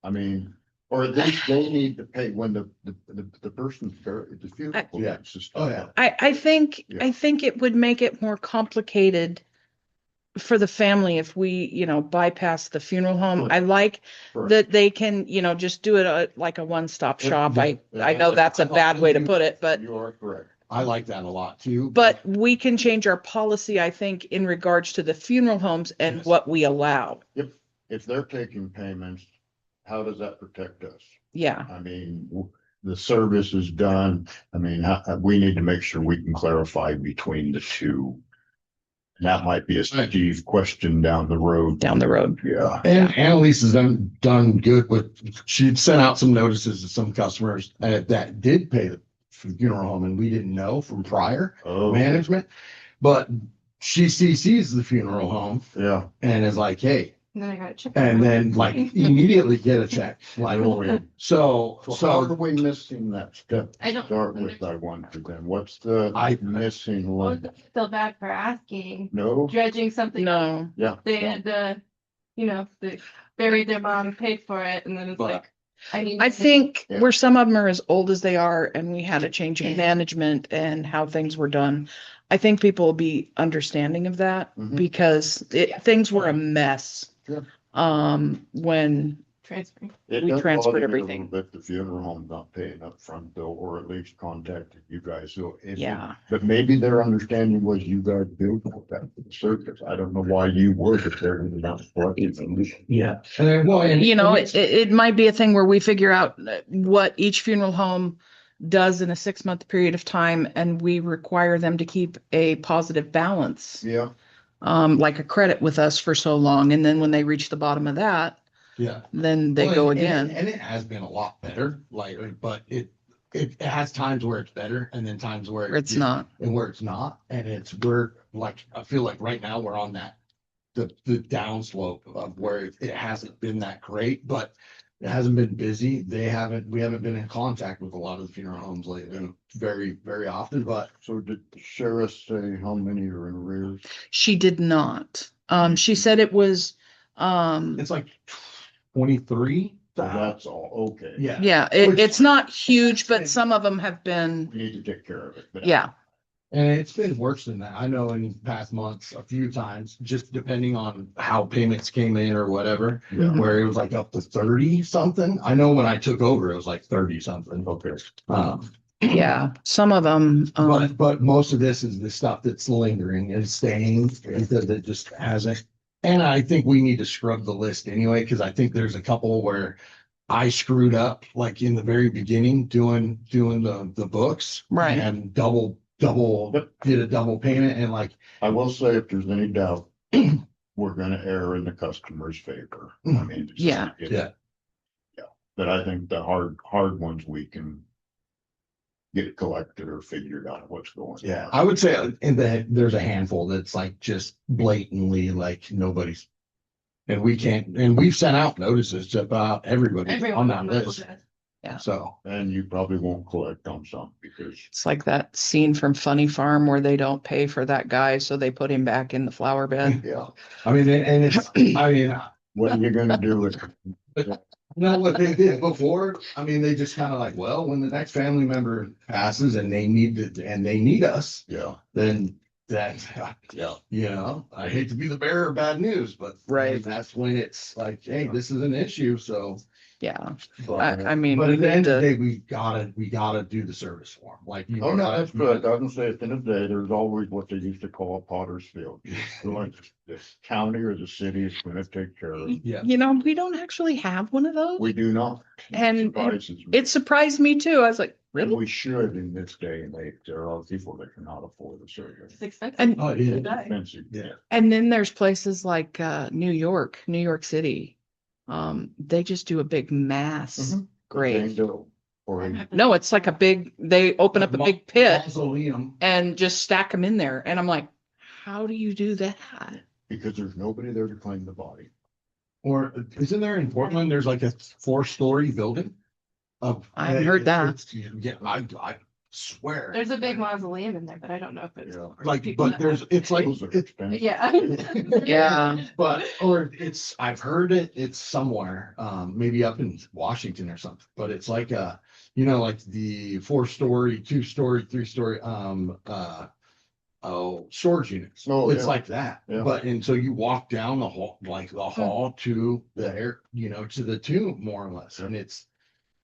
[SPEAKER 2] I mean, or at least they need to pay when the person's buried, the funeral.
[SPEAKER 4] Yeah.
[SPEAKER 2] is just-
[SPEAKER 4] Oh, yeah.
[SPEAKER 1] I think
[SPEAKER 2] Yeah.
[SPEAKER 1] I think it would make it more complicated for the family if we, bypass the funeral home.
[SPEAKER 2] Sure.
[SPEAKER 1] I like
[SPEAKER 2] Sure.
[SPEAKER 1] that they can, just do it like a one-stop
[SPEAKER 2] Yeah,
[SPEAKER 1] shop.
[SPEAKER 4] yeah,
[SPEAKER 1] I know that's a bad way to put it, but
[SPEAKER 2] You are correct.
[SPEAKER 4] I like that a lot too.
[SPEAKER 1] we can change our policy, I think, in regards to the funeral homes and
[SPEAKER 4] Yes.
[SPEAKER 1] what we allow.
[SPEAKER 2] If they're taking payments, how does that protect us?
[SPEAKER 1] Yeah.
[SPEAKER 2] I mean, the service is done. I mean, we need to make sure we can clarify between the two. And that might be a Steve question down the road.
[SPEAKER 1] Down the road.
[SPEAKER 2] Yeah.
[SPEAKER 4] And Annalise has done good with, she'd sent out some notices to some customers that did pay the funeral home and we didn't know from prior
[SPEAKER 2] Oh,
[SPEAKER 4] management. But she CCs the funeral home
[SPEAKER 2] yeah.
[SPEAKER 4] and is like, hey,
[SPEAKER 3] And then I got a check.
[SPEAKER 4] and then like immediately get a check. Like,
[SPEAKER 2] So how are
[SPEAKER 4] so
[SPEAKER 2] we missing that step?
[SPEAKER 3] I don't
[SPEAKER 2] Start with, I wonder then, what's the
[SPEAKER 4] I-
[SPEAKER 2] missing
[SPEAKER 3] Well,
[SPEAKER 2] link?
[SPEAKER 3] feel bad for asking,
[SPEAKER 2] No?
[SPEAKER 3] dredging something.
[SPEAKER 1] No.
[SPEAKER 2] Yeah.
[SPEAKER 3] They had, they buried their mom, paid for it, and then it's
[SPEAKER 4] But-
[SPEAKER 3] like, I need.
[SPEAKER 1] I think
[SPEAKER 2] Yeah.
[SPEAKER 1] where some of them are as old as they are and we had a change in management and how things were done, I think people will be understanding of that
[SPEAKER 2] Mhm.
[SPEAKER 1] because things were a mess.
[SPEAKER 2] Sure.
[SPEAKER 1] When
[SPEAKER 3] Transferring.
[SPEAKER 2] It
[SPEAKER 1] We
[SPEAKER 2] does
[SPEAKER 1] transferred
[SPEAKER 2] bother me a
[SPEAKER 1] everything.
[SPEAKER 2] little bit the funeral home not paying up front though, or at least contacted you guys. So if,
[SPEAKER 1] Yeah.
[SPEAKER 2] but maybe their understanding was you guys billed for that service. I don't know why you were, but they're not collecting.
[SPEAKER 4] yeah. And then, well, and
[SPEAKER 1] it might be a thing where we figure out what each funeral home does in a 6-month period of time and we require them to keep a positive balance,
[SPEAKER 2] Yeah,
[SPEAKER 1] like a credit with us for so long. And then when they reach the bottom of that,
[SPEAKER 4] yeah.
[SPEAKER 1] then they
[SPEAKER 4] Well,
[SPEAKER 1] go
[SPEAKER 4] and-
[SPEAKER 1] again.
[SPEAKER 4] And it has been a lot better, like, but it has times where it's better and then times where
[SPEAKER 1] It's not.
[SPEAKER 4] and where it's not. And we're like, I feel like right now we're on that, the downslope of where it hasn't been that great, but it hasn't been busy. We haven't been in contact with a lot of the funeral homes lately, very, very often, but
[SPEAKER 2] so did the sheriff say how many are in arrears?
[SPEAKER 1] She did not. She said it was,
[SPEAKER 4] it's like 23.
[SPEAKER 2] So that's all, okay.
[SPEAKER 4] Yeah.
[SPEAKER 1] yeah, it's not huge, but some of them have been,
[SPEAKER 2] We need to take care of it. but-
[SPEAKER 1] yeah.
[SPEAKER 4] And it's been worse than that. I know in past months, a few times, just depending on how payments came in or whatever,
[SPEAKER 2] Yeah.
[SPEAKER 4] where it was like up to 30 something. I know when I took over, it was like 30 something.
[SPEAKER 2] Okay.
[SPEAKER 1] Yeah, some of them,
[SPEAKER 4] But most of this is the stuff that's lingering and staying because it just hasn't. And I think we need to scrub the list anyway, because I think there's a couple where I screwed up like in the very beginning doing the books.
[SPEAKER 1] Right.
[SPEAKER 4] And double did a double payment and like,
[SPEAKER 2] I will say if there's any doubt, we're gonna err in the customer's favor. I mean.
[SPEAKER 1] Yeah.
[SPEAKER 4] Yeah.
[SPEAKER 2] But I think the hard ones we can get collected or figured out what's going on.
[SPEAKER 4] yeah, I would say there's a handful that's like just blatantly like nobody's. And we've sent out notices to about everybody on
[SPEAKER 3] Everyone
[SPEAKER 4] that
[SPEAKER 3] on the
[SPEAKER 4] list.
[SPEAKER 3] list.
[SPEAKER 1] Yeah.
[SPEAKER 4] So,
[SPEAKER 2] And you probably won't collect on some because
[SPEAKER 1] it's like that scene from Funny Farm where they don't pay for that guy, so they put him back in the flower bed.
[SPEAKER 2] yeah,
[SPEAKER 4] I mean, and it's, I mean,
[SPEAKER 2] what are you gonna do with it?
[SPEAKER 4] you know what they did before? I mean, they just kind of like, well, when the next family member passes and they need us,
[SPEAKER 2] Yeah,
[SPEAKER 4] then that,
[SPEAKER 2] yeah.
[SPEAKER 4] you know, I hate to be the bearer of bad news, but
[SPEAKER 1] Right.
[SPEAKER 4] that's when it's like, hey, this is an issue, so.
[SPEAKER 1] Yeah,
[SPEAKER 4] But
[SPEAKER 1] I mean,
[SPEAKER 4] at
[SPEAKER 1] we
[SPEAKER 4] the
[SPEAKER 1] need
[SPEAKER 4] end of the
[SPEAKER 1] to,
[SPEAKER 4] day, we gotta do the service form, like.
[SPEAKER 2] Oh, no, that's good. I was gonna say, at the end of the day, there's always what they used to call Potter's Field. Like, the county or the city is gonna take care of it.
[SPEAKER 4] Yeah.
[SPEAKER 1] we don't actually have one of those.
[SPEAKER 2] We do not.
[SPEAKER 1] And
[SPEAKER 2] Surprises me.
[SPEAKER 1] It surprised me too. I was like,
[SPEAKER 2] And
[SPEAKER 1] really?
[SPEAKER 2] we should in this day and age. There are people that cannot afford the service.
[SPEAKER 3] It's expensive.
[SPEAKER 1] And
[SPEAKER 4] Oh, yeah.
[SPEAKER 2] Expensive.
[SPEAKER 4] Yeah.
[SPEAKER 1] And then there's places like New York City. They just do a big mass
[SPEAKER 2] Mhm.
[SPEAKER 1] grave.
[SPEAKER 2] Or
[SPEAKER 1] No, it's like they open up a big pit
[SPEAKER 4] Mausoleum.
[SPEAKER 1] and just stack them in there. And I'm like, how do you do that?
[SPEAKER 2] because there's nobody there to claim the body.
[SPEAKER 4] Or isn't there in Portland, there's like a 4-story building?
[SPEAKER 1] I haven't heard that.
[SPEAKER 4] Yeah, swear.
[SPEAKER 3] There's a big mausoleum in there, but I don't know if it's.
[SPEAKER 2] Yeah.
[SPEAKER 4] Like,
[SPEAKER 3] people
[SPEAKER 4] but there's, it's like,
[SPEAKER 2] Those are
[SPEAKER 4] it's,
[SPEAKER 2] expensive.
[SPEAKER 3] Yeah.
[SPEAKER 1] Yeah.
[SPEAKER 4] but, or it's, I've heard it's somewhere, maybe up in Washington or something, but it's like like the 4-story, 2-story, 3-story, storage units.
[SPEAKER 2] Oh,
[SPEAKER 4] It's
[SPEAKER 2] yeah.
[SPEAKER 4] like that.
[SPEAKER 2] Yeah.
[SPEAKER 4] But, and so you walk down the hall, like the hall to the air, to the tomb, more or less. And it's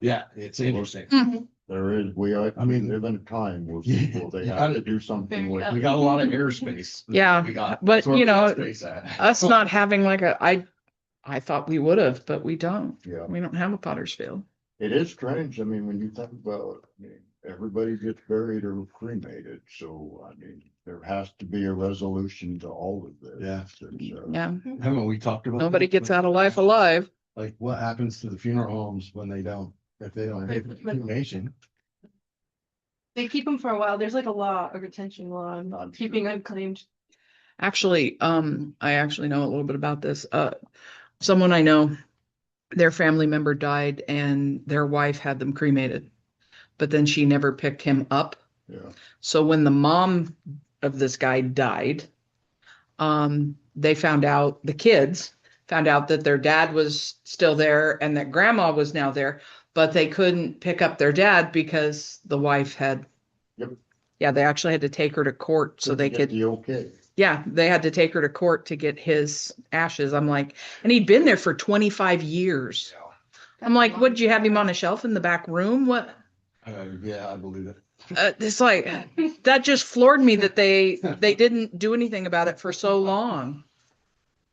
[SPEAKER 4] interesting.
[SPEAKER 1] Mhm.
[SPEAKER 2] There is, I mean, live in a time where
[SPEAKER 4] Yeah.
[SPEAKER 2] people, they
[SPEAKER 4] You
[SPEAKER 2] have
[SPEAKER 4] gotta-
[SPEAKER 2] to do something with.
[SPEAKER 3] Yeah.
[SPEAKER 4] We got a lot of airspace.
[SPEAKER 1] Yeah,
[SPEAKER 4] We got.
[SPEAKER 1] but,
[SPEAKER 4] that's where
[SPEAKER 1] you
[SPEAKER 4] we got
[SPEAKER 1] know,
[SPEAKER 4] space at.
[SPEAKER 1] Us not having like I thought we would have, but we don't.
[SPEAKER 2] Yeah,
[SPEAKER 1] We don't have a Potter's Field.
[SPEAKER 2] it is strange. I mean, when you think about, I mean, everybody gets buried or cremated, so I mean, there has to be a resolution to all of this.
[SPEAKER 4] Yeah.
[SPEAKER 2] It's,
[SPEAKER 1] Yeah.
[SPEAKER 4] Haven't we talked about?
[SPEAKER 1] Nobody
[SPEAKER 4] that?
[SPEAKER 1] gets out of life alive.
[SPEAKER 4] Like what happens to the funeral homes when they don't, if they don't pay for cremation?
[SPEAKER 3] They keep them for a while. There's like a law, a retention law on
[SPEAKER 2] I'm
[SPEAKER 3] keeping
[SPEAKER 2] sure.
[SPEAKER 3] unclaimed.
[SPEAKER 1] Actually, I actually know a little bit about this. Someone I know, their family member died and their wife had them cremated, but then she never picked him up.
[SPEAKER 2] Yeah,
[SPEAKER 1] So when the mom of this guy died, they found out, the kids found out that their dad was still there and that grandma was now there, but they couldn't pick up their dad because the wife had.
[SPEAKER 2] Yep.
[SPEAKER 1] Yeah, they actually had to take her to court so they
[SPEAKER 2] get
[SPEAKER 1] could.
[SPEAKER 2] the okay.
[SPEAKER 1] Yeah, they had to take her to court to get his ashes. I'm like, and he'd been there for 25 years. I'm like, what, did you have him on a shelf in the back room? What?
[SPEAKER 4] Yeah, I believe it.
[SPEAKER 1] It's like, that just floored me that they didn't do anything about it for so long.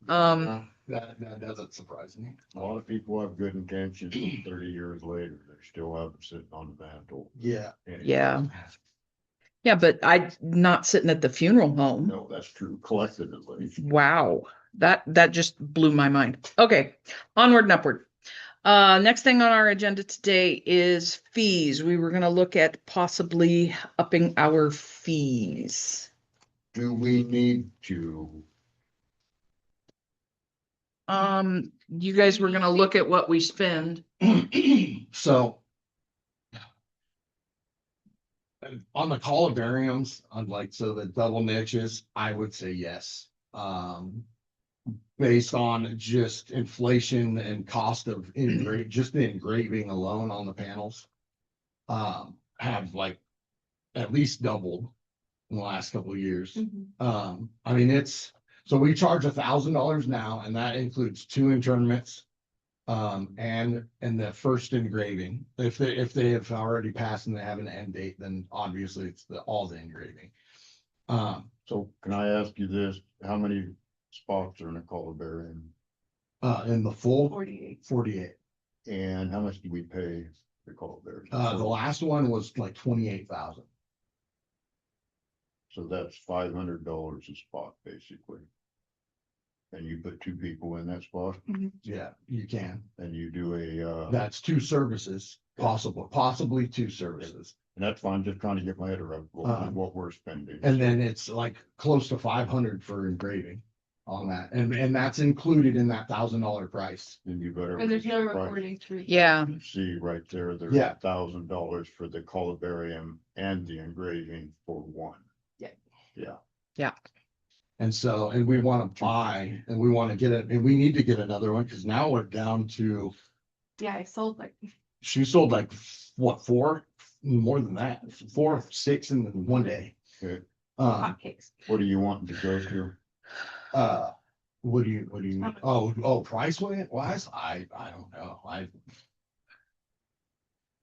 [SPEAKER 4] That doesn't surprise me.
[SPEAKER 2] A lot of people have good intentions, and 30 years later, they still have them sitting on the mantle.
[SPEAKER 4] Yeah.
[SPEAKER 1] Yeah. Yeah, but I not sitting at the funeral home.
[SPEAKER 2] No, that's true, collectively.
[SPEAKER 1] Wow. That just blew my mind. Okay, onward and upward. Next thing on our agenda today is fees. We were gonna look at possibly upping our fees.
[SPEAKER 2] Do we need to?
[SPEAKER 1] You guys were gonna look at what we spend.
[SPEAKER 4] So. On the columbariums, so the double niches, I would say yes. Based on just inflation and cost of just the engraving alone on the panels. Have like at least doubled in the last couple of years.
[SPEAKER 3] Mhm.
[SPEAKER 4] I mean, so we charge $1,000 now, and that includes 2 internments. And the first engraving, if they have already passed and they have an end date, then obviously it's all the engraving.
[SPEAKER 2] So can I ask you this, how many spots are in a columbarium?
[SPEAKER 4] In the full
[SPEAKER 3] 48.
[SPEAKER 4] 48.
[SPEAKER 2] And how much do we pay the columbarium?
[SPEAKER 4] The last one was like 28,000.
[SPEAKER 2] So that's $500 a spot, basically. And you put 2 people in that spot,
[SPEAKER 4] Yeah, you can.
[SPEAKER 2] and you do a,
[SPEAKER 4] That's 2 services, possibly 2 services.
[SPEAKER 2] and that's fine, just trying to get my head around what we're spending.
[SPEAKER 4] And then it's like close to 500 for engraving on that. And that's included in that $1,000 price.
[SPEAKER 2] Then you better.
[SPEAKER 3] And there's no
[SPEAKER 2] price.
[SPEAKER 3] recording through.
[SPEAKER 1] Yeah.
[SPEAKER 2] See right there, there's
[SPEAKER 4] Yeah.
[SPEAKER 2] $1,000 for the columbarium and the engraving for one.
[SPEAKER 3] Yeah.
[SPEAKER 4] And so, and we want to buy, and we want to get it, and we need to get another one, because now we're down to,
[SPEAKER 3] Yeah, I sold like
[SPEAKER 4] she sold like, what, 4? More than that, 4, 6 in one day.
[SPEAKER 2] Okay,
[SPEAKER 3] hotcakes.
[SPEAKER 2] what are you wanting to go to?
[SPEAKER 4] What do you, price wise? I don't know.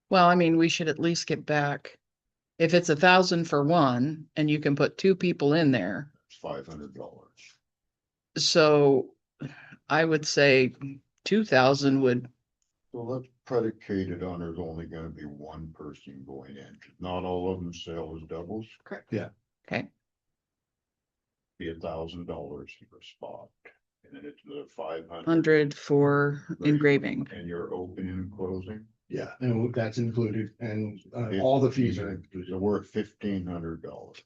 [SPEAKER 1] Well, I mean, we should at least get back. If it's 1,000 for one and you can put 2 people in there.
[SPEAKER 2] It's $500.
[SPEAKER 1] So I would say 2,000 would.
[SPEAKER 2] So that's predicated on there's only gonna be one person going in, not all of them sell as doubles,
[SPEAKER 3] Correct.
[SPEAKER 4] Yeah.
[SPEAKER 1] Okay.
[SPEAKER 2] be $1,000 for a spot. And then it's the 500.
[SPEAKER 1] 100 for engraving.
[SPEAKER 2] And you're opening and closing,
[SPEAKER 4] Yeah, and that's included, and all the fees are included.
[SPEAKER 2] so we're at $1,500.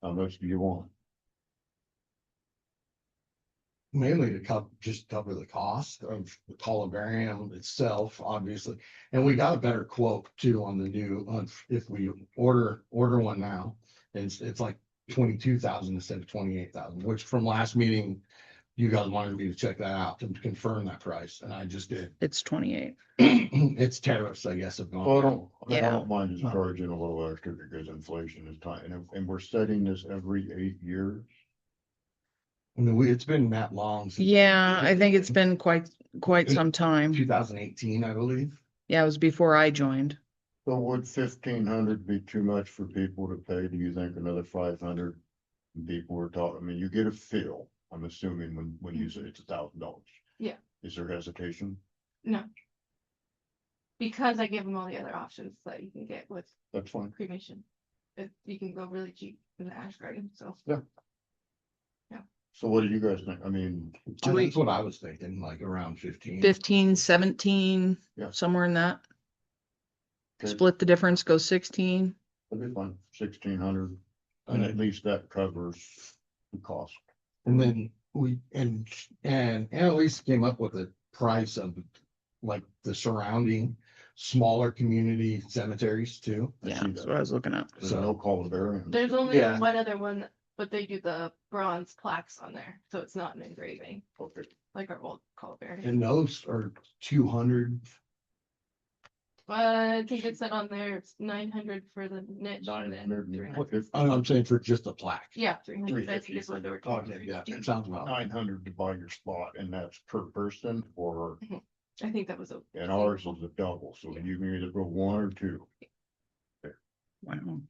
[SPEAKER 2] How much do you want?
[SPEAKER 4] mainly to cover the cost of the columbarium itself, obviously. And we got a better quote too on the new, if we order one now, it's like 22,000 instead of 28,000, which from last meeting, you guys wanted me to check that out to confirm that price, and I just did.
[SPEAKER 1] It's 28.
[SPEAKER 4] It's tariffs, I guess, have gone.
[SPEAKER 2] Well, I
[SPEAKER 4] down.
[SPEAKER 2] I don't mind just charging a little extra because inflation is high, and we're setting this every 8 years.
[SPEAKER 4] I mean, it's been that long. since-
[SPEAKER 1] Yeah, I think it's been quite some time.
[SPEAKER 4] 2018, I believe.
[SPEAKER 1] Yeah, it was before I joined.
[SPEAKER 2] So would 1,500 be too much for people to pay? Do you think another 500? People were talking, I mean, you get a feel, I'm assuming when you say it's $1,000.
[SPEAKER 3] Yeah.
[SPEAKER 2] Is there hesitation?
[SPEAKER 3] No. Because I give them all the other options that you can get with
[SPEAKER 2] That's fine.
[SPEAKER 3] cremation. You can go really cheap in the ash garden, so.
[SPEAKER 2] So what do you guys think? I mean,
[SPEAKER 4] That's what I was thinking, like around 15.
[SPEAKER 1] 15, 17,
[SPEAKER 2] Yeah.
[SPEAKER 1] somewhere in that.
[SPEAKER 2] Okay.
[SPEAKER 1] Split the difference, go 16.
[SPEAKER 2] that'd be fine, 1,600, and at least that covers the cost.
[SPEAKER 4] And then and Annalise came up with a price of like the surrounding smaller community cemeteries too.
[SPEAKER 2] I
[SPEAKER 1] Yeah,
[SPEAKER 2] see
[SPEAKER 1] that's
[SPEAKER 2] that.
[SPEAKER 1] what I was looking at.
[SPEAKER 2] There's no columbarium.
[SPEAKER 3] There's only
[SPEAKER 4] Yeah.
[SPEAKER 3] one other one, but they do the bronze plaques on there, so it's not an engraving,
[SPEAKER 2] Okay,
[SPEAKER 3] like our old columbarium.
[SPEAKER 4] And those are 200.
[SPEAKER 3] I think it said on there, it's 900 for the niche. and then 300.
[SPEAKER 4] I'm saying for just a plaque.
[SPEAKER 3] Yeah, 300, I think is what they were.
[SPEAKER 4] Okay, yeah, it sounds about.
[SPEAKER 2] 900 to buy your spot, and that's per person, or,
[SPEAKER 3] I think that was a.
[SPEAKER 2] and ours is a double, so you can either go one or two.
[SPEAKER 1] Wow.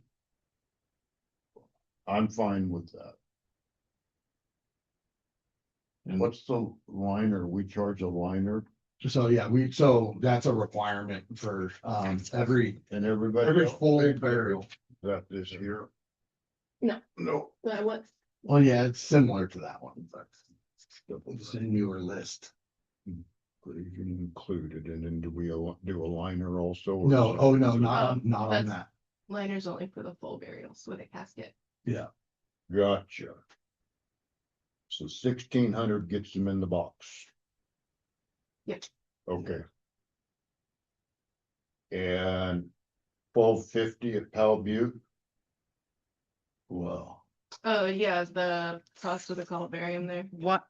[SPEAKER 2] I'm fine with that.
[SPEAKER 4] And
[SPEAKER 2] What's the liner? We charge a liner,
[SPEAKER 4] so, yeah, so that's a requirement for, every
[SPEAKER 2] and everybody. else
[SPEAKER 4] full
[SPEAKER 2] pays
[SPEAKER 4] burial.
[SPEAKER 2] That this year?
[SPEAKER 3] No.
[SPEAKER 2] No.
[SPEAKER 3] What?
[SPEAKER 4] Well, yeah, it's similar to that one, but it's a newer list.
[SPEAKER 2] You can include it, and then do we do a liner also? or
[SPEAKER 4] No,
[SPEAKER 2] is
[SPEAKER 4] oh,
[SPEAKER 2] it-
[SPEAKER 4] no,
[SPEAKER 2] is it-
[SPEAKER 4] not on
[SPEAKER 3] that's-
[SPEAKER 4] that.
[SPEAKER 3] Liner's only for the full burials with a casket.
[SPEAKER 4] Yeah.
[SPEAKER 2] Gotcha. So 1,600 gets them in the box.
[SPEAKER 3] Yep.
[SPEAKER 2] Okay. And 1,250 at Powell Butte.
[SPEAKER 4] Well,
[SPEAKER 3] Oh, yeah, the cost of the columbarium there.
[SPEAKER 1] What,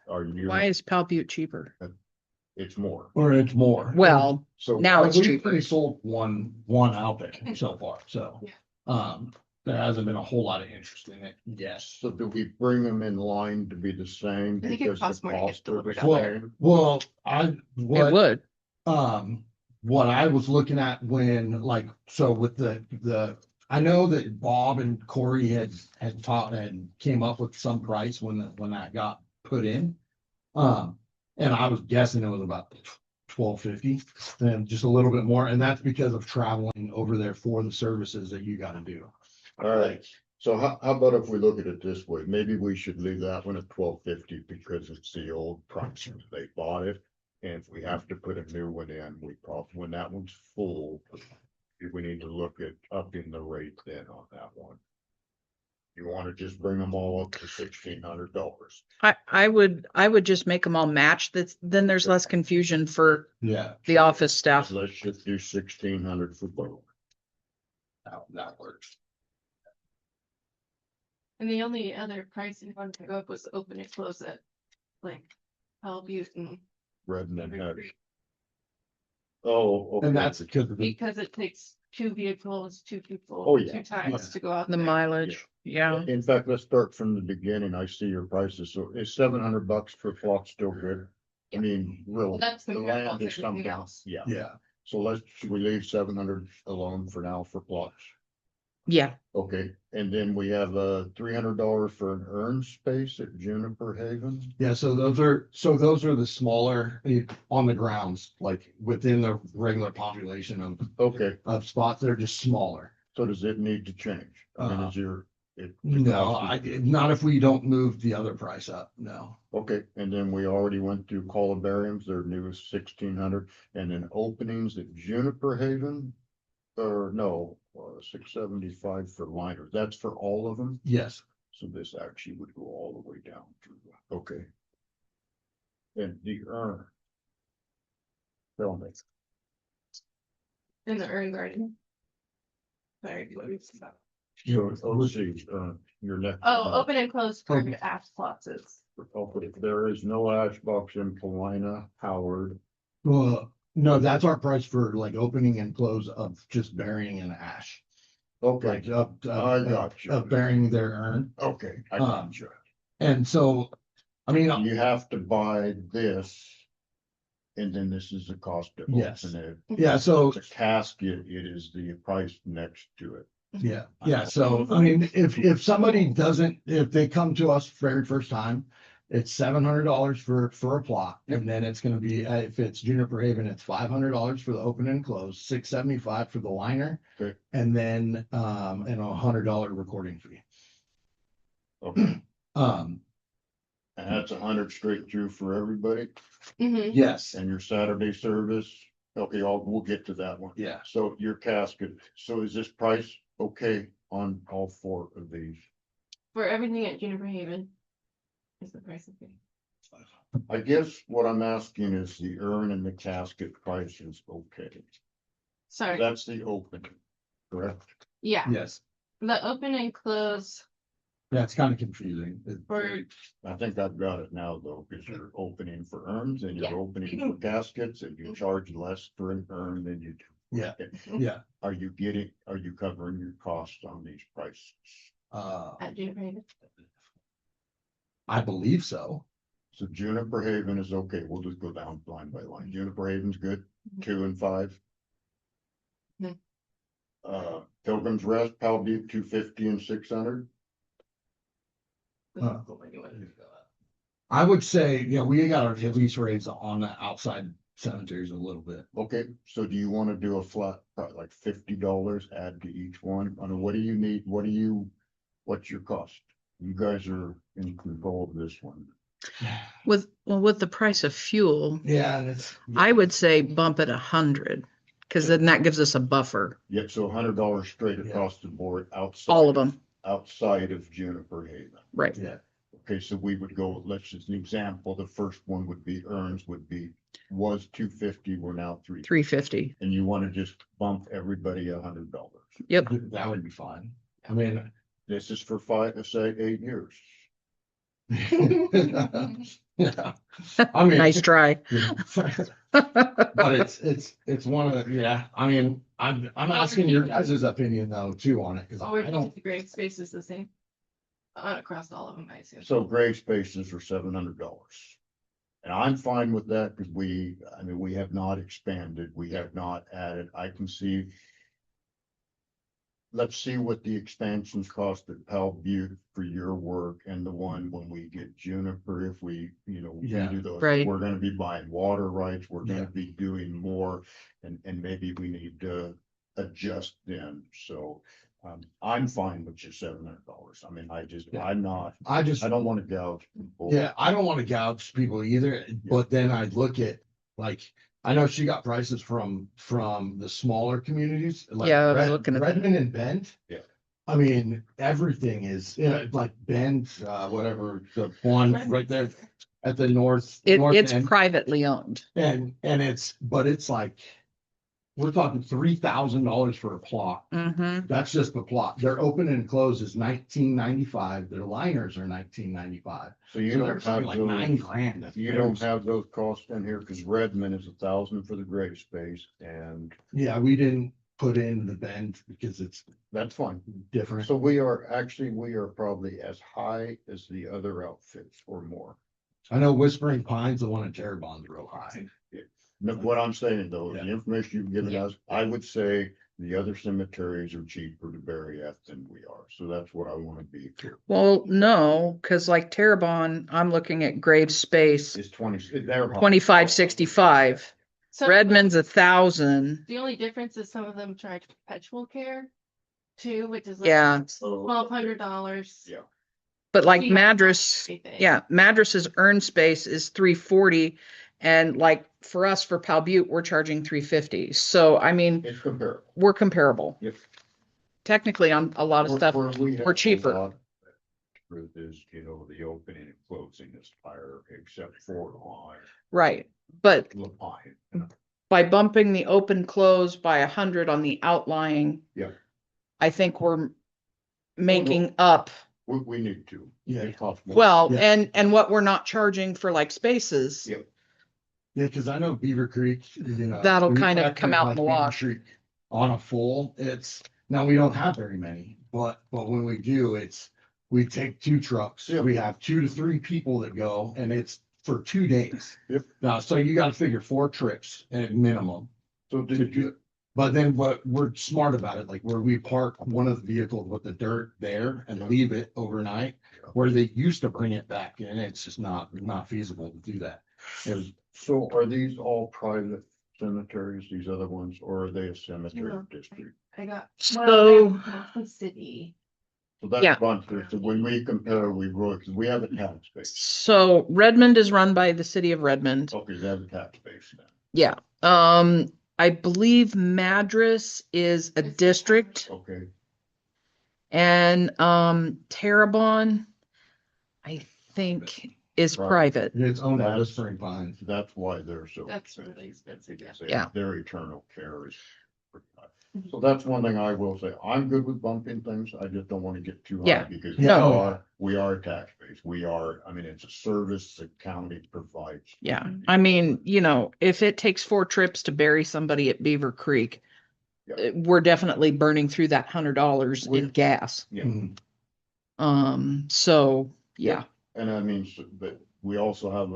[SPEAKER 2] Are you?
[SPEAKER 1] why is Palbutte cheaper?
[SPEAKER 2] It's more.
[SPEAKER 4] or it's more.
[SPEAKER 1] Well,
[SPEAKER 2] So
[SPEAKER 1] now it's
[SPEAKER 4] We've
[SPEAKER 1] cheaper.
[SPEAKER 4] only sold one out there so far, so.
[SPEAKER 3] Yeah.
[SPEAKER 4] There hasn't been a whole lot of interest in it. Yes.
[SPEAKER 2] So do we bring them in line to be the same?
[SPEAKER 3] I think it
[SPEAKER 2] because the
[SPEAKER 3] costs more to get
[SPEAKER 2] cost are the
[SPEAKER 3] delivered out
[SPEAKER 4] Well,
[SPEAKER 3] there.
[SPEAKER 2] same?
[SPEAKER 4] well,
[SPEAKER 1] It would.
[SPEAKER 4] what I was looking at when, like, so with I know that Bob and Corey had taught and came up with some price when that got put in. And I was guessing it was about 1,250, and just a little bit more, and that's because of traveling over there for the services that you gotta do.
[SPEAKER 2] All right, so how about if we look at it this way? Maybe we should leave that one at 1,250 because it's the old price when they bought it. And if we have to put a new one in, we probably, when that one's full, we need to look at upping the rate then on that one. You want to just bring them all up to $1,600.
[SPEAKER 1] I would just make them all match. Then there's less confusion for
[SPEAKER 4] Yeah,
[SPEAKER 1] the office staff.
[SPEAKER 2] Let's just do 1,600 for both.
[SPEAKER 4] that works.
[SPEAKER 3] And the only other price you wanted to go up was open and close it. Like Powell Butte and
[SPEAKER 2] Redden and
[SPEAKER 3] River
[SPEAKER 2] Hedge.
[SPEAKER 3] Creek,
[SPEAKER 2] Oh,
[SPEAKER 4] And
[SPEAKER 2] okay.
[SPEAKER 4] that's because of the,
[SPEAKER 3] because it takes 2 vehicles, 2 people,
[SPEAKER 2] Oh, yeah.
[SPEAKER 3] 2 times
[SPEAKER 4] Yeah.
[SPEAKER 3] to go out
[SPEAKER 1] The
[SPEAKER 3] there.
[SPEAKER 1] mileage, yeah.
[SPEAKER 2] In fact, let's start from the beginning. I see your prices. So is $700 per plot still good? I
[SPEAKER 3] Yeah.
[SPEAKER 2] mean, real.
[SPEAKER 3] Well, that's the
[SPEAKER 2] the
[SPEAKER 3] miracle
[SPEAKER 2] land
[SPEAKER 3] of
[SPEAKER 2] is something
[SPEAKER 3] everything
[SPEAKER 2] else.
[SPEAKER 3] else.
[SPEAKER 2] Yeah,
[SPEAKER 4] yeah,
[SPEAKER 2] so should we leave 700 alone for now for plots?
[SPEAKER 1] Yeah,
[SPEAKER 2] Okay, and then we have $300 for an urn space at Juniper Haven.
[SPEAKER 4] yeah, so those are the smaller, on the grounds, like within the regular population
[SPEAKER 2] Okay,
[SPEAKER 4] of spots, they're just smaller.
[SPEAKER 2] so does it need to change? I mean, is your?
[SPEAKER 4] No, not if we don't move the other price up, no.
[SPEAKER 2] Okay, and then we already went through columbariums, their newest 1,600, and then openings at Juniper Haven. Or no, 675 for liners. That's for all of them.
[SPEAKER 4] Yes,
[SPEAKER 2] So this actually would go all the way down through. Okay. And the urn. Tell me.
[SPEAKER 3] In the urn garden. Sorry, what is that?
[SPEAKER 2] Your OC, your next.
[SPEAKER 3] Oh, open and closed for ash boxes.
[SPEAKER 2] Okay, there is no ash box in Paulina, Howard.
[SPEAKER 4] Well, no, that's our price for like opening and close of just burying an ash.
[SPEAKER 2] Okay,
[SPEAKER 4] Like up,
[SPEAKER 2] I got you.
[SPEAKER 4] of burying their urn.
[SPEAKER 2] Okay, I got you.
[SPEAKER 4] And so, I mean,
[SPEAKER 2] You have to buy this. And then this is the cost of
[SPEAKER 4] Yes.
[SPEAKER 2] opening it.
[SPEAKER 4] yeah, so,
[SPEAKER 2] The casket, it is the price next to it.
[SPEAKER 4] yeah, so, I mean, if somebody doesn't, if they come to us very first time, it's $700 for a plot, and then it's gonna be, if it's Juniper Haven, it's $500 for the open and close, $675 for the liner.
[SPEAKER 2] Okay.
[SPEAKER 4] And then, and $100 recording fee.
[SPEAKER 2] Okay,
[SPEAKER 4] Um,
[SPEAKER 2] and that's 100 straight through for everybody.
[SPEAKER 3] Mhm.
[SPEAKER 4] yes,
[SPEAKER 2] And your Saturday service, okay, we'll get to that one.
[SPEAKER 4] yeah,
[SPEAKER 2] So your casket, so is this price okay on all 4 of these?
[SPEAKER 3] For everything at Juniper Haven. Is the price of it.
[SPEAKER 2] I guess what I'm asking is the urn and the casket price is okay.
[SPEAKER 3] Sorry,
[SPEAKER 2] That's the opening, correct?
[SPEAKER 3] yeah,
[SPEAKER 4] yes,
[SPEAKER 3] the open and close
[SPEAKER 4] yeah, it's kind of confusing.
[SPEAKER 3] for,
[SPEAKER 2] I think I've got it now though, because you're opening for urns and
[SPEAKER 3] Yeah.
[SPEAKER 2] you're opening for caskets and you charge less for an urn than you do.
[SPEAKER 4] Yeah.
[SPEAKER 2] Okay.
[SPEAKER 4] Yeah,
[SPEAKER 2] Are you covering your costs on these prices?
[SPEAKER 3] at Juniper Haven.
[SPEAKER 4] I believe so.
[SPEAKER 2] So Juniper Haven is okay, we'll just go down line by line. Juniper Haven's good, 2 and 5.
[SPEAKER 3] Mhm.
[SPEAKER 2] Pilgrim's Rest, Pal Butte, 250 and 600.
[SPEAKER 4] I would say, we got our lease rates on the outside cemeteries a little bit.
[SPEAKER 2] Okay, so do you want to do a flat, like $50 add to each one? I mean, what do you need? What's your cost? You guys are in control of this one.
[SPEAKER 1] With the price of fuel,
[SPEAKER 4] Yeah, and it's.
[SPEAKER 1] I would say bump it 100, because then that gives us a buffer,
[SPEAKER 2] Yep, so $100 straight
[SPEAKER 4] Yeah.
[SPEAKER 2] across the board outside.
[SPEAKER 1] all of them,
[SPEAKER 2] Outside of Juniper Haven.
[SPEAKER 1] right?
[SPEAKER 4] Yeah,
[SPEAKER 2] Okay, so we would go, let's just an example, the first one would be urns was 250, we're now 3.
[SPEAKER 1] 350.
[SPEAKER 2] And you want to just bump everybody $100.
[SPEAKER 1] Yep.
[SPEAKER 4] that would be fine. I mean.
[SPEAKER 2] This is for 8 years.
[SPEAKER 4] Yeah, I mean.
[SPEAKER 1] Nice try.
[SPEAKER 4] But it's one of the, yeah, I mean, I'm asking your guys' opinion though, too, on it, because
[SPEAKER 3] Or
[SPEAKER 4] I don't.
[SPEAKER 3] the grave space is the same. Across all of them, I assume.
[SPEAKER 2] So grave spaces are $700. And I'm fine with that because we have not expanded, we have not added, I can see. Let's see what the expansions cost at Pal Butte for your work and the one when we get Juniper, if we
[SPEAKER 4] Yeah,
[SPEAKER 2] do those.
[SPEAKER 1] right.
[SPEAKER 2] We're gonna be buying water rights, we're
[SPEAKER 4] Yeah.
[SPEAKER 2] gonna be doing more and maybe we need to adjust then, so. I'm fine with your $700. I mean,
[SPEAKER 4] Yeah.
[SPEAKER 2] I don't want to gouge people.
[SPEAKER 4] Yeah, I don't want to gouge people either, but then I look at, like, I know she got prices from the smaller communities. Like
[SPEAKER 1] Yeah, I was looking at that.
[SPEAKER 4] Redmond and Bend.
[SPEAKER 2] Yeah.
[SPEAKER 4] I mean, everything is, like Bend, whatever, the one right there at the north
[SPEAKER 1] It's
[SPEAKER 4] end.
[SPEAKER 1] privately owned.
[SPEAKER 4] And it's like, we're talking $3,000 for a plot.
[SPEAKER 1] Mm-hmm.
[SPEAKER 4] That's just the plot. Their open and close is $19.95. Their liners are $19.95.
[SPEAKER 2] So you
[SPEAKER 4] So
[SPEAKER 2] don't
[SPEAKER 4] they're
[SPEAKER 2] have
[SPEAKER 4] talking like
[SPEAKER 2] those,
[SPEAKER 4] $9,000.
[SPEAKER 2] you don't have those costs in here because Redmond is 1,000 for the grave space and
[SPEAKER 4] Yeah, we didn't put in the Bend because it's
[SPEAKER 2] that's fine.
[SPEAKER 4] different.
[SPEAKER 2] So we are probably as high as the other outfits or more.
[SPEAKER 4] I know Whispering Pines, the one in Terrebonne's real high.
[SPEAKER 2] No, what I'm saying though,
[SPEAKER 4] Yeah.
[SPEAKER 2] the information you've given
[SPEAKER 1] Yeah.
[SPEAKER 2] us, I would say the other cemeteries are cheaper to bury at than we are. So that's what I want to be clear.
[SPEAKER 1] Well, no, because like Terrebonne, I'm looking at grave space,
[SPEAKER 2] It's 20, they're.
[SPEAKER 1] 2565. Redmond's 1,000.
[SPEAKER 3] The only difference is some of them charge perpetual care too, which is like
[SPEAKER 1] Yeah,
[SPEAKER 3] $1,200.
[SPEAKER 2] Yeah.
[SPEAKER 1] but like
[SPEAKER 3] You have
[SPEAKER 1] Madras,
[SPEAKER 3] everything.
[SPEAKER 1] yeah, Madras's earn space is 340. And like for us, for Pal Butte, we're charging 350. So, I mean,
[SPEAKER 2] It's comparable.
[SPEAKER 1] we're comparable.
[SPEAKER 2] Yep.
[SPEAKER 1] Technically on a lot of stuff.
[SPEAKER 2] Where we have
[SPEAKER 1] we're
[SPEAKER 2] a
[SPEAKER 1] cheaper.
[SPEAKER 2] lot- For this, the opening and closing is higher, except for on
[SPEAKER 1] Right, but
[SPEAKER 2] Lapine.
[SPEAKER 1] by bumping the open close by 100 on the outlying.
[SPEAKER 2] Yeah.
[SPEAKER 1] I think we're making up,
[SPEAKER 2] We need to.
[SPEAKER 4] Yeah.
[SPEAKER 2] It costs more.
[SPEAKER 1] well,
[SPEAKER 4] Yeah.
[SPEAKER 1] and what we're not charging for like spaces.
[SPEAKER 2] Yeah.
[SPEAKER 4] Yeah, because I know Beaver Creek,
[SPEAKER 1] That'll
[SPEAKER 4] we
[SPEAKER 1] kind of
[SPEAKER 4] actually
[SPEAKER 1] come out in the
[SPEAKER 4] like Beaver
[SPEAKER 1] wash.
[SPEAKER 4] Creek On a full, now we don't have very many, but when we do, we take 2 trucks.
[SPEAKER 2] Yeah.
[SPEAKER 4] We have 2 to 3 people that go, and it's for 2 days.
[SPEAKER 2] Yep.
[SPEAKER 4] Now, so you gotta figure 4 trips at minimum
[SPEAKER 2] So
[SPEAKER 4] to
[SPEAKER 2] did
[SPEAKER 4] do
[SPEAKER 2] you,
[SPEAKER 4] it. But then what we're smart about it, like where we park one of the vehicles with the dirt there and leave it overnight, where they used to bring it back, and it's just not feasible to do that.
[SPEAKER 2] so are these all private cemeteries, these other ones, or are they a cemetery
[SPEAKER 3] No.
[SPEAKER 2] district?
[SPEAKER 3] I got.
[SPEAKER 1] So-
[SPEAKER 3] The city.
[SPEAKER 2] So that's
[SPEAKER 1] Yeah.
[SPEAKER 2] fun, so when we compare, we really, because we have a tax base.
[SPEAKER 1] So Redmond is run by the city of Redmond.
[SPEAKER 2] Okay, they have a tax base now.
[SPEAKER 1] Yeah. I believe Madras is a
[SPEAKER 3] It's-
[SPEAKER 1] district,
[SPEAKER 2] Okay,
[SPEAKER 1] and Terrebonne, I think, is
[SPEAKER 2] Right.
[SPEAKER 1] private.
[SPEAKER 4] It's owned by the
[SPEAKER 2] That's-
[SPEAKER 4] Spring Pines.
[SPEAKER 2] that's why they're so.
[SPEAKER 3] That's really expensive, yeah.
[SPEAKER 1] Yeah.
[SPEAKER 2] Their eternal care is pretty high.
[SPEAKER 3] Mhm.
[SPEAKER 2] So that's one thing I will say. I'm good with bumping things. I just don't want to get too high
[SPEAKER 1] Yeah.
[SPEAKER 2] because
[SPEAKER 4] No.
[SPEAKER 2] we are tax based. It's a service the county provides.
[SPEAKER 1] Yeah. I mean, if it takes 4 trips to bury somebody at Beaver Creek,
[SPEAKER 2] Yeah.
[SPEAKER 1] we're definitely burning through that $100 in
[SPEAKER 2] We-
[SPEAKER 1] gas.
[SPEAKER 2] Yeah.
[SPEAKER 1] So yeah.
[SPEAKER 2] And I mean, but we also have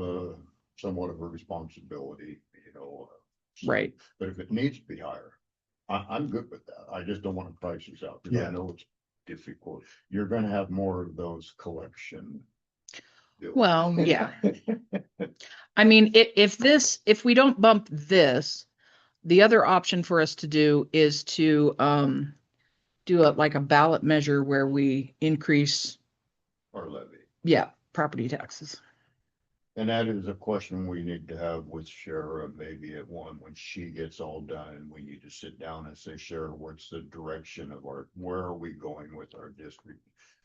[SPEAKER 2] somewhat of a responsibility,
[SPEAKER 1] Right.
[SPEAKER 2] But if it needs to be higher, I'm good with that. I just don't want to price this out because I
[SPEAKER 4] Yeah.
[SPEAKER 2] know it's difficult. You're gonna have more of those collection. bills.
[SPEAKER 1] Well, yeah. I mean, if we don't bump this, the other option for us to do is to do like a ballot measure where we increase,
[SPEAKER 2] Our levy.
[SPEAKER 1] property taxes.
[SPEAKER 2] And that is a question we need to have with Shara, maybe at one, when she gets all done, and we need to sit down and say, Shara, what's the direction of where are we going with our district?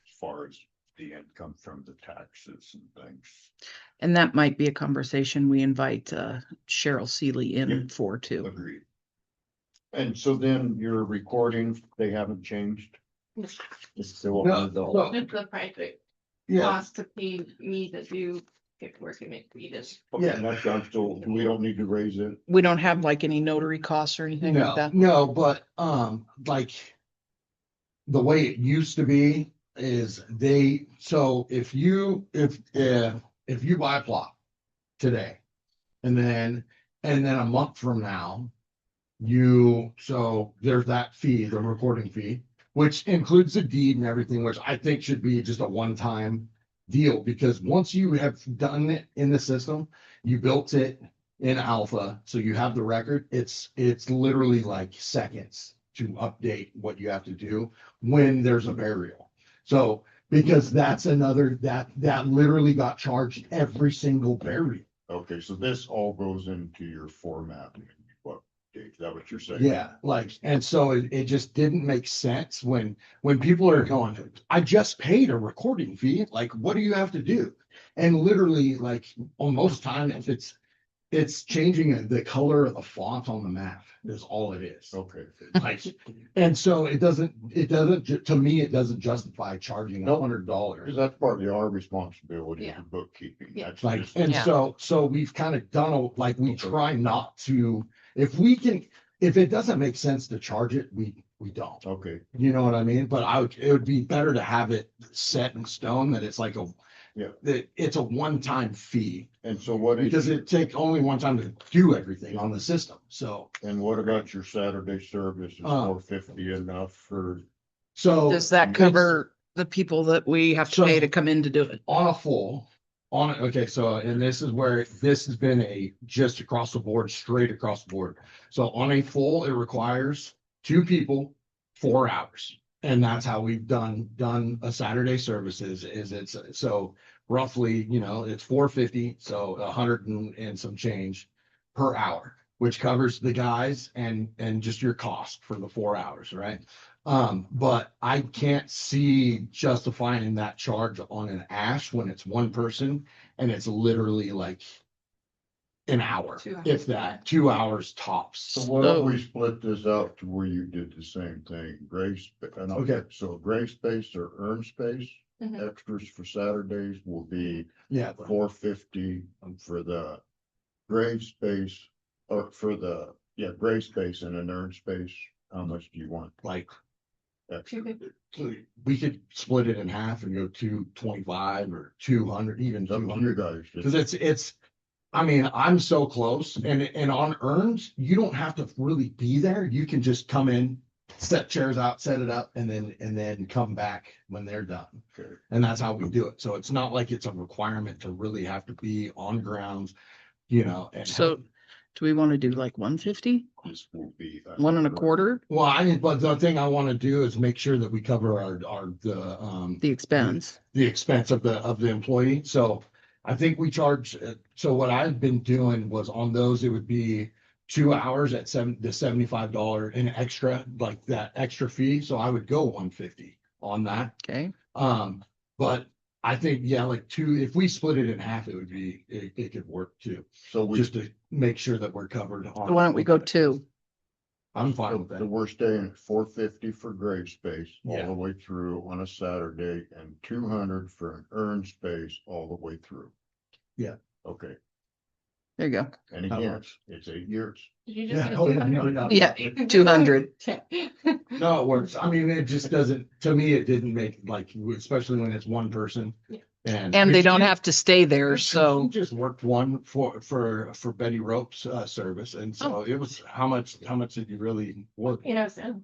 [SPEAKER 2] As far as the income from the taxes and things.
[SPEAKER 1] And that might be a conversation we invite Cheryl Seeley in
[SPEAKER 2] Yeah.
[SPEAKER 1] for too.
[SPEAKER 2] Agreed. And so then your recordings, they haven't changed? It's still
[SPEAKER 4] No,
[SPEAKER 2] $100.
[SPEAKER 3] It's the private
[SPEAKER 4] Yeah,
[SPEAKER 3] cost to pay me to do paperwork and make me this.
[SPEAKER 2] Okay,
[SPEAKER 4] Yeah.
[SPEAKER 2] and that's, I'm still, we don't need to raise it.
[SPEAKER 1] We don't have like any notary costs or anything like that.
[SPEAKER 4] no, but, like, the way it used to be is so if you buy a plot today, and then a month from now, so there's that fee, the recording fee, which includes the deed and everything, which I think should be just a one-time deal, because once you have done it in the system, you built it in alpha, so you have the record, it's literally like seconds to update what you have to do when there's a burial. So, because that's another, that literally got charged every single burial.
[SPEAKER 2] Okay, so this all goes into your format. What, is that what you're saying?
[SPEAKER 4] Yeah, like, and so it just didn't make sense when people are going, I just paid a recording fee, like, what do you have to do? And literally, like, on most time, if it's changing the color of the font on the map is all it is.
[SPEAKER 2] Okay.
[SPEAKER 4] Like, and so it doesn't, to me, it doesn't justify charging
[SPEAKER 2] Nope.
[SPEAKER 4] $100.
[SPEAKER 2] Because that's partly our responsibility
[SPEAKER 3] Yeah.
[SPEAKER 2] for bookkeeping.
[SPEAKER 3] Yeah.
[SPEAKER 2] That's
[SPEAKER 4] Like,
[SPEAKER 2] just-
[SPEAKER 4] and
[SPEAKER 1] Yeah.
[SPEAKER 4] so we've kind of done, like, we try not to, if it doesn't make sense to charge it, we don't.
[SPEAKER 2] Okay,
[SPEAKER 4] You know what I mean? But it would be better to have it set in stone that it's like that it's a one-time fee,
[SPEAKER 2] and so what is,
[SPEAKER 4] because it take only one time to do everything on the system. So,
[SPEAKER 2] and what about your Saturday service? Is $450 enough for?
[SPEAKER 1] Does that cover the people that we have to
[SPEAKER 4] So-
[SPEAKER 1] pay to come in to do it?
[SPEAKER 4] on a full, okay, so, and this is where this has been just across the board, straight across the board. So on a full, it requires 2 people, 4 hours. And that's how we've done a Saturday services is it's, so roughly, it's $450, so 100 and some change per hour. which covers the guys and just your cost for the 4 hours, right? But I can't see justifying that charge on an ash when it's one person and it's literally like an hour,
[SPEAKER 3] 2 hours.
[SPEAKER 4] if that, 2 hours tops.
[SPEAKER 2] So what if we split this out to where you did the same thing,
[SPEAKER 4] Okay.
[SPEAKER 2] So gray space or earn space,
[SPEAKER 3] Mhm.
[SPEAKER 2] extras for Saturdays will be
[SPEAKER 4] Yeah,
[SPEAKER 2] $4.50 for the gray space, or for the, gray space and an earn space. How much do you want
[SPEAKER 4] like
[SPEAKER 2] extra?
[SPEAKER 3] 250.
[SPEAKER 4] we could split it in half and go 225 or 200, even
[SPEAKER 2] It's up to you
[SPEAKER 4] 200.
[SPEAKER 2] guys.
[SPEAKER 4] Because it's, I mean, I'm so close, and on earns, you don't have to really be there. You can just come in, set chairs out, set it up, and then come back when they're done.
[SPEAKER 2] Okay.
[SPEAKER 4] And that's how we do it. So it's not like it's a requirement to really have to be on grounds, you know. And
[SPEAKER 1] So do we want to do like 150,
[SPEAKER 2] This will be.
[SPEAKER 1] 1.25,
[SPEAKER 4] well, I mean, but the thing I want to do is make sure that we cover
[SPEAKER 1] the expense?
[SPEAKER 4] the expense of the employee. So I think we charge, so what I've been doing was on those, it would be 2 hours at the $75 an extra, like that extra fee. So I would go 150 on that.
[SPEAKER 1] Okay,
[SPEAKER 4] But I think, yeah, like if we split it in half, it could work too,
[SPEAKER 2] So we,
[SPEAKER 4] just to make sure that we're covered on.
[SPEAKER 1] so why don't we go 2?
[SPEAKER 4] I'm fine with
[SPEAKER 2] so
[SPEAKER 4] that.
[SPEAKER 2] we're staying at $4.50 for gray space all
[SPEAKER 4] Yeah.
[SPEAKER 2] the way through on a Saturday, and 200 for an earn space all the way through.
[SPEAKER 4] Yeah.
[SPEAKER 2] Okay,
[SPEAKER 1] There you go.
[SPEAKER 2] and
[SPEAKER 4] That
[SPEAKER 2] again,
[SPEAKER 4] works.
[SPEAKER 2] it's 8 years.
[SPEAKER 3] Did you
[SPEAKER 4] Yeah,
[SPEAKER 3] just?
[SPEAKER 4] oh, yeah, no,
[SPEAKER 1] Yeah, 200.
[SPEAKER 4] No, it works. I mean, it just doesn't, to me, it didn't make like, especially when it's one person.
[SPEAKER 3] Yeah.
[SPEAKER 1] And they don't
[SPEAKER 4] she-
[SPEAKER 1] have to stay there,
[SPEAKER 4] she
[SPEAKER 1] so
[SPEAKER 4] just worked one for Betty Rope's service. And so it was, how much did you really work?
[SPEAKER 3] You know, so.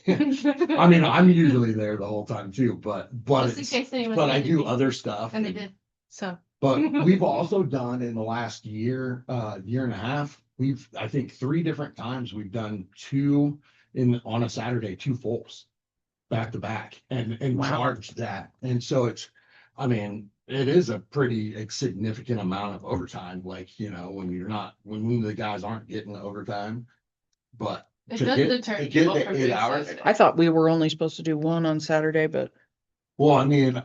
[SPEAKER 4] I mean, I'm usually there the whole time too, but
[SPEAKER 3] Just in
[SPEAKER 4] it's,
[SPEAKER 3] case anyone.
[SPEAKER 4] but I
[SPEAKER 3] needed
[SPEAKER 4] do
[SPEAKER 3] me.
[SPEAKER 4] other stuff.
[SPEAKER 3] And they did, so.
[SPEAKER 4] But we've also done in the last year, year and a half, I think 3 different times, we've done 2 on a Saturday, 2 fulls back to back and
[SPEAKER 1] Wow.
[SPEAKER 4] charged that. And so I mean, it is a pretty significant amount of overtime, like, you know, when the guys aren't getting the overtime. But
[SPEAKER 3] It
[SPEAKER 4] to
[SPEAKER 3] does
[SPEAKER 4] get-
[SPEAKER 3] deter
[SPEAKER 4] to get
[SPEAKER 3] people
[SPEAKER 4] the
[SPEAKER 3] from
[SPEAKER 4] 8
[SPEAKER 3] doing
[SPEAKER 4] hours,
[SPEAKER 3] Saturday.
[SPEAKER 1] I thought we were only supposed to do 1 on Saturday, but
[SPEAKER 4] well, I mean,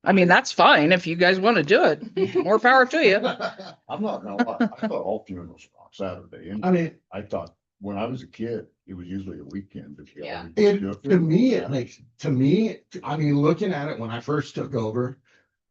[SPEAKER 1] I mean, that's fine if you guys want to do it. More power to you.
[SPEAKER 2] I'm not gonna lie, I thought all funerals were on Saturday, and
[SPEAKER 4] I mean,
[SPEAKER 2] I thought when I was a kid, it was usually a weekend. If you
[SPEAKER 3] Yeah.
[SPEAKER 2] always
[SPEAKER 4] It,
[SPEAKER 2] do a
[SPEAKER 4] to me,
[SPEAKER 2] funeral.
[SPEAKER 4] it makes, to me, I mean, looking at it when I first took over,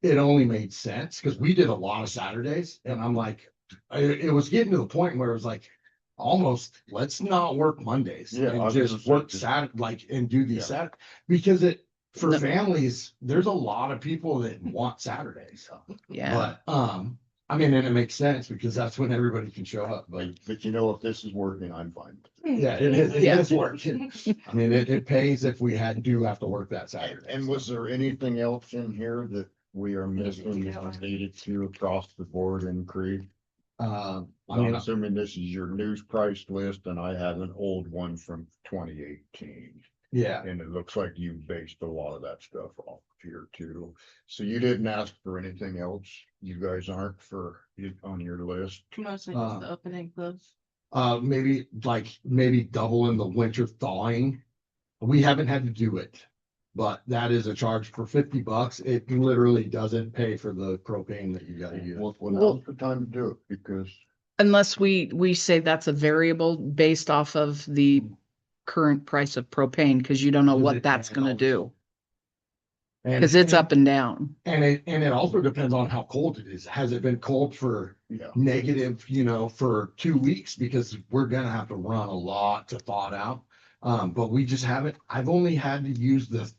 [SPEAKER 4] it only made sense because we did a lot of Saturdays and I'm like, it was getting to the point where it was like, almost, let's not work Mondays
[SPEAKER 2] Yeah, I
[SPEAKER 4] and
[SPEAKER 2] was
[SPEAKER 4] just
[SPEAKER 2] gonna say,
[SPEAKER 4] work
[SPEAKER 2] just-
[SPEAKER 4] Saturday, like, and do
[SPEAKER 2] Yeah.
[SPEAKER 4] these Saturday, because for
[SPEAKER 1] No.
[SPEAKER 4] families, there's a lot of people that want Saturdays.
[SPEAKER 1] Yeah.
[SPEAKER 4] But, I mean, and it makes sense because that's when everybody can show up, but
[SPEAKER 2] But you know, if this is working, I'm fine.
[SPEAKER 4] yeah, it
[SPEAKER 1] Yeah.
[SPEAKER 4] is working. I mean, it pays if we do have to work that Saturday.
[SPEAKER 2] And was there anything else in here that we are missing that needed to across the board increase?
[SPEAKER 4] I
[SPEAKER 2] I'm
[SPEAKER 4] mean,
[SPEAKER 2] assuming this is your news price list, and I have an old one from 2018.
[SPEAKER 4] yeah,
[SPEAKER 2] And it looks like you based a lot of that stuff off here too. So you didn't ask for anything else? You guys aren't on your list?
[SPEAKER 3] Mostly just the opening close.
[SPEAKER 4] maybe double in the winter thawing. We haven't had to do it, but that is a charge for $50. It literally doesn't pay for the propane that you gotta use.
[SPEAKER 2] Well, now's the time to do it, because
[SPEAKER 1] Unless we say that's a variable based off of the current price of propane, because you don't know what that's gonna do, because it's up and down.
[SPEAKER 4] And it also depends on how cold it is. Has it been cold for
[SPEAKER 2] yeah.
[SPEAKER 4] negative, for 2 weeks? Because we're gonna have to run a lot to thaw it out. But we just haven't, I've only had to use the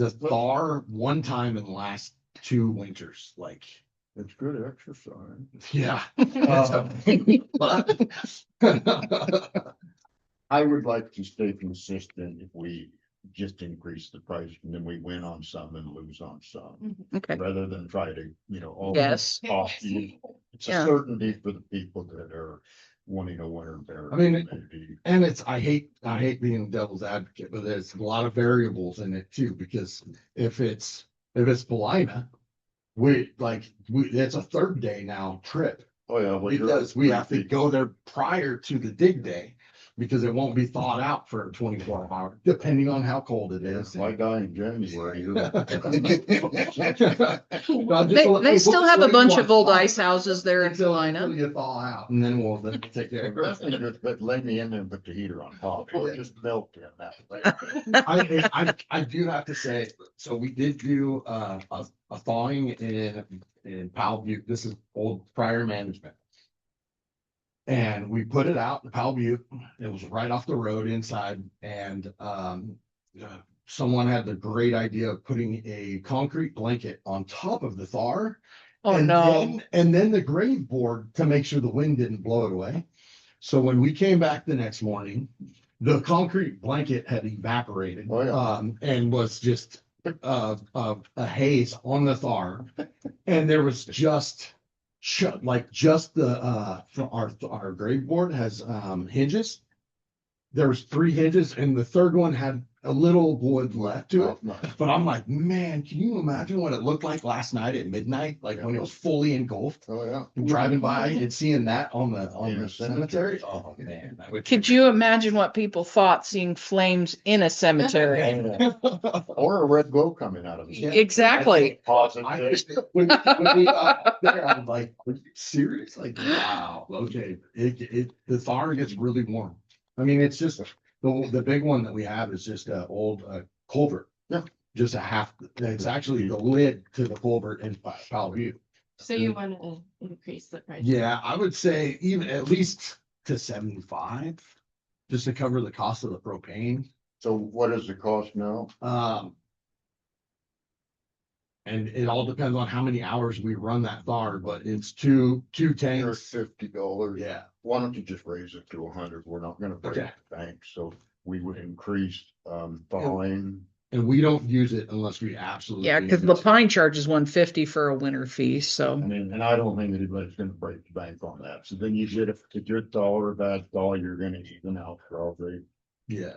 [SPEAKER 4] thaw one time in the last 2 winters, like,
[SPEAKER 2] It's good exercise.
[SPEAKER 4] yeah.
[SPEAKER 2] I would like to stay consistent if we just increase the price and then we win on some and lose on some,
[SPEAKER 1] Okay,
[SPEAKER 2] rather than try to, all.
[SPEAKER 1] yes,
[SPEAKER 2] Off you. It's a
[SPEAKER 1] Yeah.
[SPEAKER 2] certainty for the people that are wanting a winter bear.
[SPEAKER 4] I mean,
[SPEAKER 2] maybe.
[SPEAKER 4] And I hate being devil's advocate, but there's a lot of variables in it too, because if it's Paulina, it's a 3rd day now trip
[SPEAKER 2] Oh, yeah. well, you're-
[SPEAKER 4] because we have to go there prior to the dig day because it won't be thawed out for 24 hours, depending on how cold it is.
[SPEAKER 2] Why die in January?
[SPEAKER 1] They still have a bunch of old ice houses there in
[SPEAKER 4] until
[SPEAKER 1] Salina.
[SPEAKER 4] you thaw out, and then we'll take care of
[SPEAKER 2] Definitely
[SPEAKER 4] it.
[SPEAKER 2] just but lay me in there and put the heater on top, or just melt in that way.
[SPEAKER 4] I do have to say, so we did do a thawing in Powell Butte. This is old prior management. And we put it out in Powell Butte. It was right off the road inside, and someone had the great idea of putting a concrete blanket on top of the thaw.
[SPEAKER 1] Oh,
[SPEAKER 4] and
[SPEAKER 1] no.
[SPEAKER 4] then the grave board to make sure the wind didn't blow it away. So when we came back the next morning, the concrete blanket had evaporated,
[SPEAKER 2] Oh, yeah.
[SPEAKER 4] and was just a haze on the thaw, and there was just just the our grave board has hinges. There was 3 hinges, and the third one had a little wood left to it.
[SPEAKER 2] No,
[SPEAKER 4] But I'm like, man, can you imagine what it looked like last night at midnight? Like when it was fully engulfed,
[SPEAKER 2] Oh, yeah.
[SPEAKER 4] driving by and seeing that on
[SPEAKER 2] In
[SPEAKER 4] the
[SPEAKER 2] a
[SPEAKER 4] cemetery. Oh man, that would.
[SPEAKER 1] Could you imagine what people thought seeing flames in a cemetery?
[SPEAKER 2] Or a red glow coming out of it.
[SPEAKER 4] Yeah.
[SPEAKER 1] Exactly.
[SPEAKER 2] Positive.
[SPEAKER 4] When we got there, I'm like, are you serious? Like, wow, okay. The thaw gets really warm. I mean, it's just the big one that we have is just an old culvert.
[SPEAKER 2] Yeah.
[SPEAKER 4] Just a half, it's actually the lid to the culvert in Powell Butte.
[SPEAKER 3] So you want to increase the price?
[SPEAKER 4] Yeah, I would say even at least to 75, just to cover the cost of the propane.
[SPEAKER 2] So what is the cost now?
[SPEAKER 4] And it all depends on how many hours we run that thaw, but it's two
[SPEAKER 2] There's
[SPEAKER 4] tanks.
[SPEAKER 2] $50.
[SPEAKER 4] Yeah,
[SPEAKER 2] Why don't you just raise it to 100? We're not gonna break
[SPEAKER 4] Okay.
[SPEAKER 2] the bank, so we would increase thawing.
[SPEAKER 4] and we don't use it unless we absolutely.
[SPEAKER 1] Yeah, because
[SPEAKER 4] need it.
[SPEAKER 1] Lapine charges 150 for a winter fee, so.
[SPEAKER 2] I mean, and I don't think anybody's gonna break the bank on that. So then you get, if it's a good thaw or a bad thaw, you're gonna even out probably.
[SPEAKER 4] Yeah.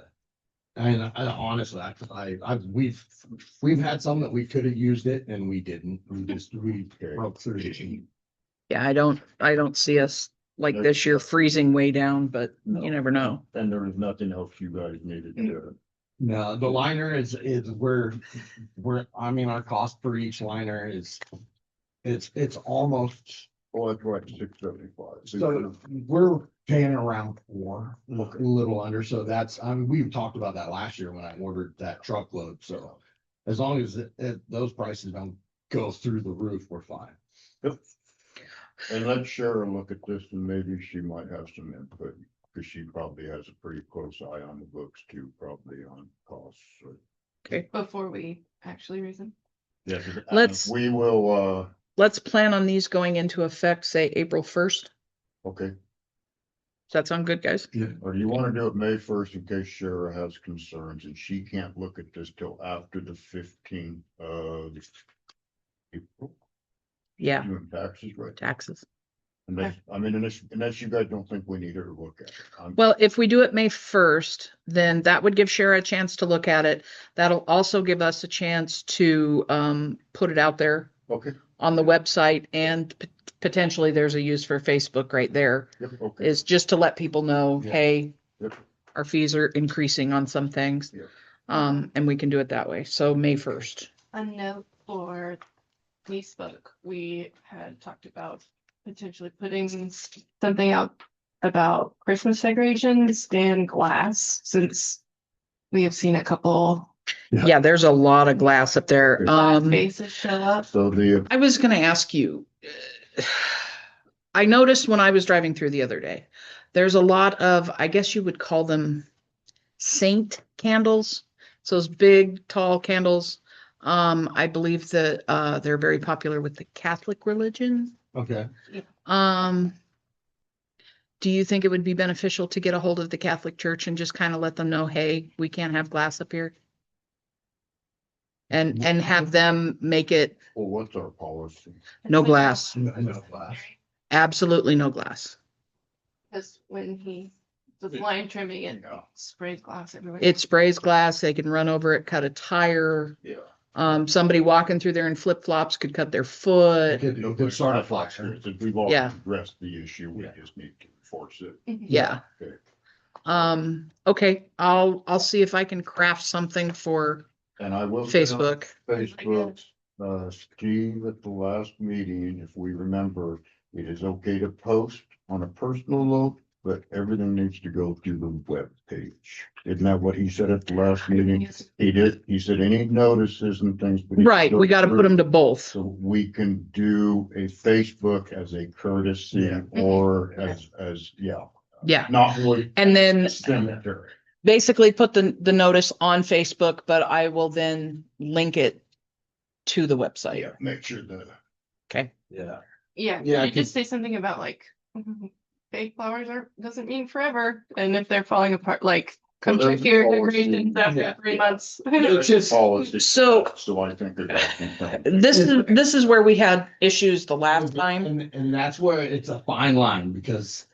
[SPEAKER 4] And I honestly, we've had some that we could have used it and we didn't. We broke through it.
[SPEAKER 1] Yeah, I don't see us like this year freezing way down, but
[SPEAKER 2] No.
[SPEAKER 1] you never know.
[SPEAKER 2] And there was nothing else you guys needed to.
[SPEAKER 4] No, the liner is where I mean, our cost per each liner is, it's almost,
[SPEAKER 2] Oh, it's right, 675.
[SPEAKER 4] so we're paying around 4, a little under. So that's, I mean, we talked about that last year when I ordered that truckload. So as long as those prices don't go through the roof, we're fine.
[SPEAKER 2] Yep. And let Cheryl look at this and maybe she might have some input, because she probably has a pretty close eye on the books too, probably on costs. So,
[SPEAKER 3] Before we actually raise them?
[SPEAKER 2] yeah, 'cause,
[SPEAKER 1] Let's-
[SPEAKER 2] we will,
[SPEAKER 1] Let's plan on these going into effect, say April 1st.
[SPEAKER 2] okay,
[SPEAKER 1] Does that sound good, guys?
[SPEAKER 2] or do you want to do it May 1st in case Cheryl has concerns and she can't look at this till after the 15th of April?
[SPEAKER 1] Yeah,
[SPEAKER 2] Doing taxes, right?
[SPEAKER 1] taxes.
[SPEAKER 2] Unless you guys don't think we need her to look at it.
[SPEAKER 1] Well, if we do it May 1st, then that would give Shara a chance to look at it. That'll also give us a chance to put it out there
[SPEAKER 2] Okay,
[SPEAKER 1] on the website, and potentially there's a use for Facebook right there,
[SPEAKER 2] yep, okay.
[SPEAKER 1] is just to let people know,
[SPEAKER 4] Yeah.
[SPEAKER 1] hey,
[SPEAKER 2] Yep.
[SPEAKER 1] our fees are increasing on some things.
[SPEAKER 2] Yeah.
[SPEAKER 1] And we can do it that way. So May 1st.
[SPEAKER 3] A note for Facebook, we had talked about potentially putting something out about Christmas decorations and glass, since we have seen a couple
[SPEAKER 4] Yeah.
[SPEAKER 1] Yeah, there's a lot of glass up there.
[SPEAKER 3] glass faces show up.
[SPEAKER 2] So
[SPEAKER 1] I was gonna ask you, I noticed when I was driving through the other day, there's a lot of, I guess you would call them saint candles. So those big, tall candles. I believe that they're very popular with the Catholic religion.
[SPEAKER 4] Okay.
[SPEAKER 1] Do you think it would be beneficial to get a hold of the Catholic Church and just kind of let them know, hey, we can't have glass up here? And have them make it
[SPEAKER 2] well, what's our policy?
[SPEAKER 1] no glass,
[SPEAKER 4] No glass.
[SPEAKER 1] absolutely no glass.
[SPEAKER 3] Because when he was line trimming and
[SPEAKER 2] Yeah.
[SPEAKER 3] sprayed glass everywhere.
[SPEAKER 1] It sprays glass, they can run over it, cut a tire.
[SPEAKER 2] Yeah.
[SPEAKER 1] Somebody walking through there in flip flops could cut their foot.
[SPEAKER 4] It could start a fire.
[SPEAKER 2] Since we've already
[SPEAKER 1] Yeah.
[SPEAKER 2] addressed the issue, we
[SPEAKER 4] Yeah.
[SPEAKER 2] just need to enforce it.
[SPEAKER 1] Yeah.
[SPEAKER 2] Okay.
[SPEAKER 1] Okay, I'll see if I can craft something for
[SPEAKER 2] And I will. say on
[SPEAKER 1] Facebook.
[SPEAKER 2] Facebook, Steve, at the last meeting, if we remember, it is okay to post on a personal note, but everything needs to go through the web page. Isn't that what he said at the last meeting? He did. He said any notices and things. but he
[SPEAKER 1] Right, we got to put them to both.
[SPEAKER 2] So we can do a Facebook as a courtesy
[SPEAKER 4] Yeah.
[SPEAKER 2] or yeah.
[SPEAKER 1] Yeah.
[SPEAKER 2] Not really.
[SPEAKER 1] And then
[SPEAKER 2] Cemetery.
[SPEAKER 1] basically put the notice on Facebook, but I will then link it to the website.
[SPEAKER 2] Yeah, make sure that.
[SPEAKER 1] Okay.
[SPEAKER 4] Yeah.
[SPEAKER 3] Yeah,
[SPEAKER 4] Yeah,
[SPEAKER 3] you just say something about like fake flowers doesn't mean forever, and if they're falling apart, like come
[SPEAKER 2] Well,
[SPEAKER 3] check
[SPEAKER 2] there's
[SPEAKER 3] your
[SPEAKER 2] a policy.
[SPEAKER 3] decorations after
[SPEAKER 4] Yeah.
[SPEAKER 3] 3 months.
[SPEAKER 4] It's just-
[SPEAKER 2] Policy.
[SPEAKER 1] So-
[SPEAKER 2] So I think that.
[SPEAKER 1] This is where we had issues the last time,
[SPEAKER 4] And that's where it's a fine line because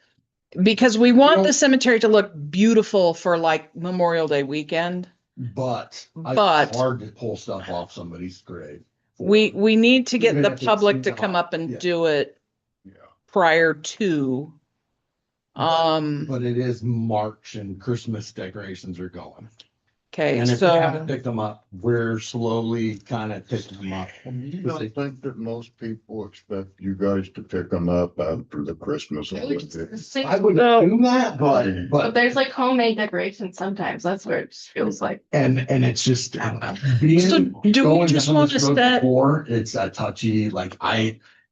[SPEAKER 1] because we want
[SPEAKER 4] You
[SPEAKER 1] the
[SPEAKER 4] know-
[SPEAKER 1] cemetery to look beautiful for like Memorial Day weekend.
[SPEAKER 4] But
[SPEAKER 1] But-
[SPEAKER 4] it's hard to pull stuff off somebody's grave.
[SPEAKER 1] We need to get
[SPEAKER 4] Even
[SPEAKER 1] the
[SPEAKER 4] if it's
[SPEAKER 1] public to
[SPEAKER 4] not-
[SPEAKER 1] come up and
[SPEAKER 4] yeah.
[SPEAKER 1] do it
[SPEAKER 2] Yeah.
[SPEAKER 1] prior to.
[SPEAKER 4] But it is March and Christmas decorations are going.
[SPEAKER 1] Okay,
[SPEAKER 4] And if they haven't
[SPEAKER 1] so
[SPEAKER 4] picked them up, we're slowly kind of picking them up.
[SPEAKER 2] I think that most people expect you guys to pick them up after the Christmas holiday.
[SPEAKER 4] I would
[SPEAKER 1] So-
[SPEAKER 4] assume that,
[SPEAKER 3] But
[SPEAKER 4] but,
[SPEAKER 3] there's like homemade decorations sometimes. That's where it just feels like.
[SPEAKER 4] and it's just.
[SPEAKER 1] So
[SPEAKER 4] being
[SPEAKER 1] do we
[SPEAKER 4] going
[SPEAKER 1] just
[SPEAKER 4] down
[SPEAKER 1] want
[SPEAKER 4] this
[SPEAKER 1] to
[SPEAKER 4] road
[SPEAKER 1] set,
[SPEAKER 4] before, it's a touchy, like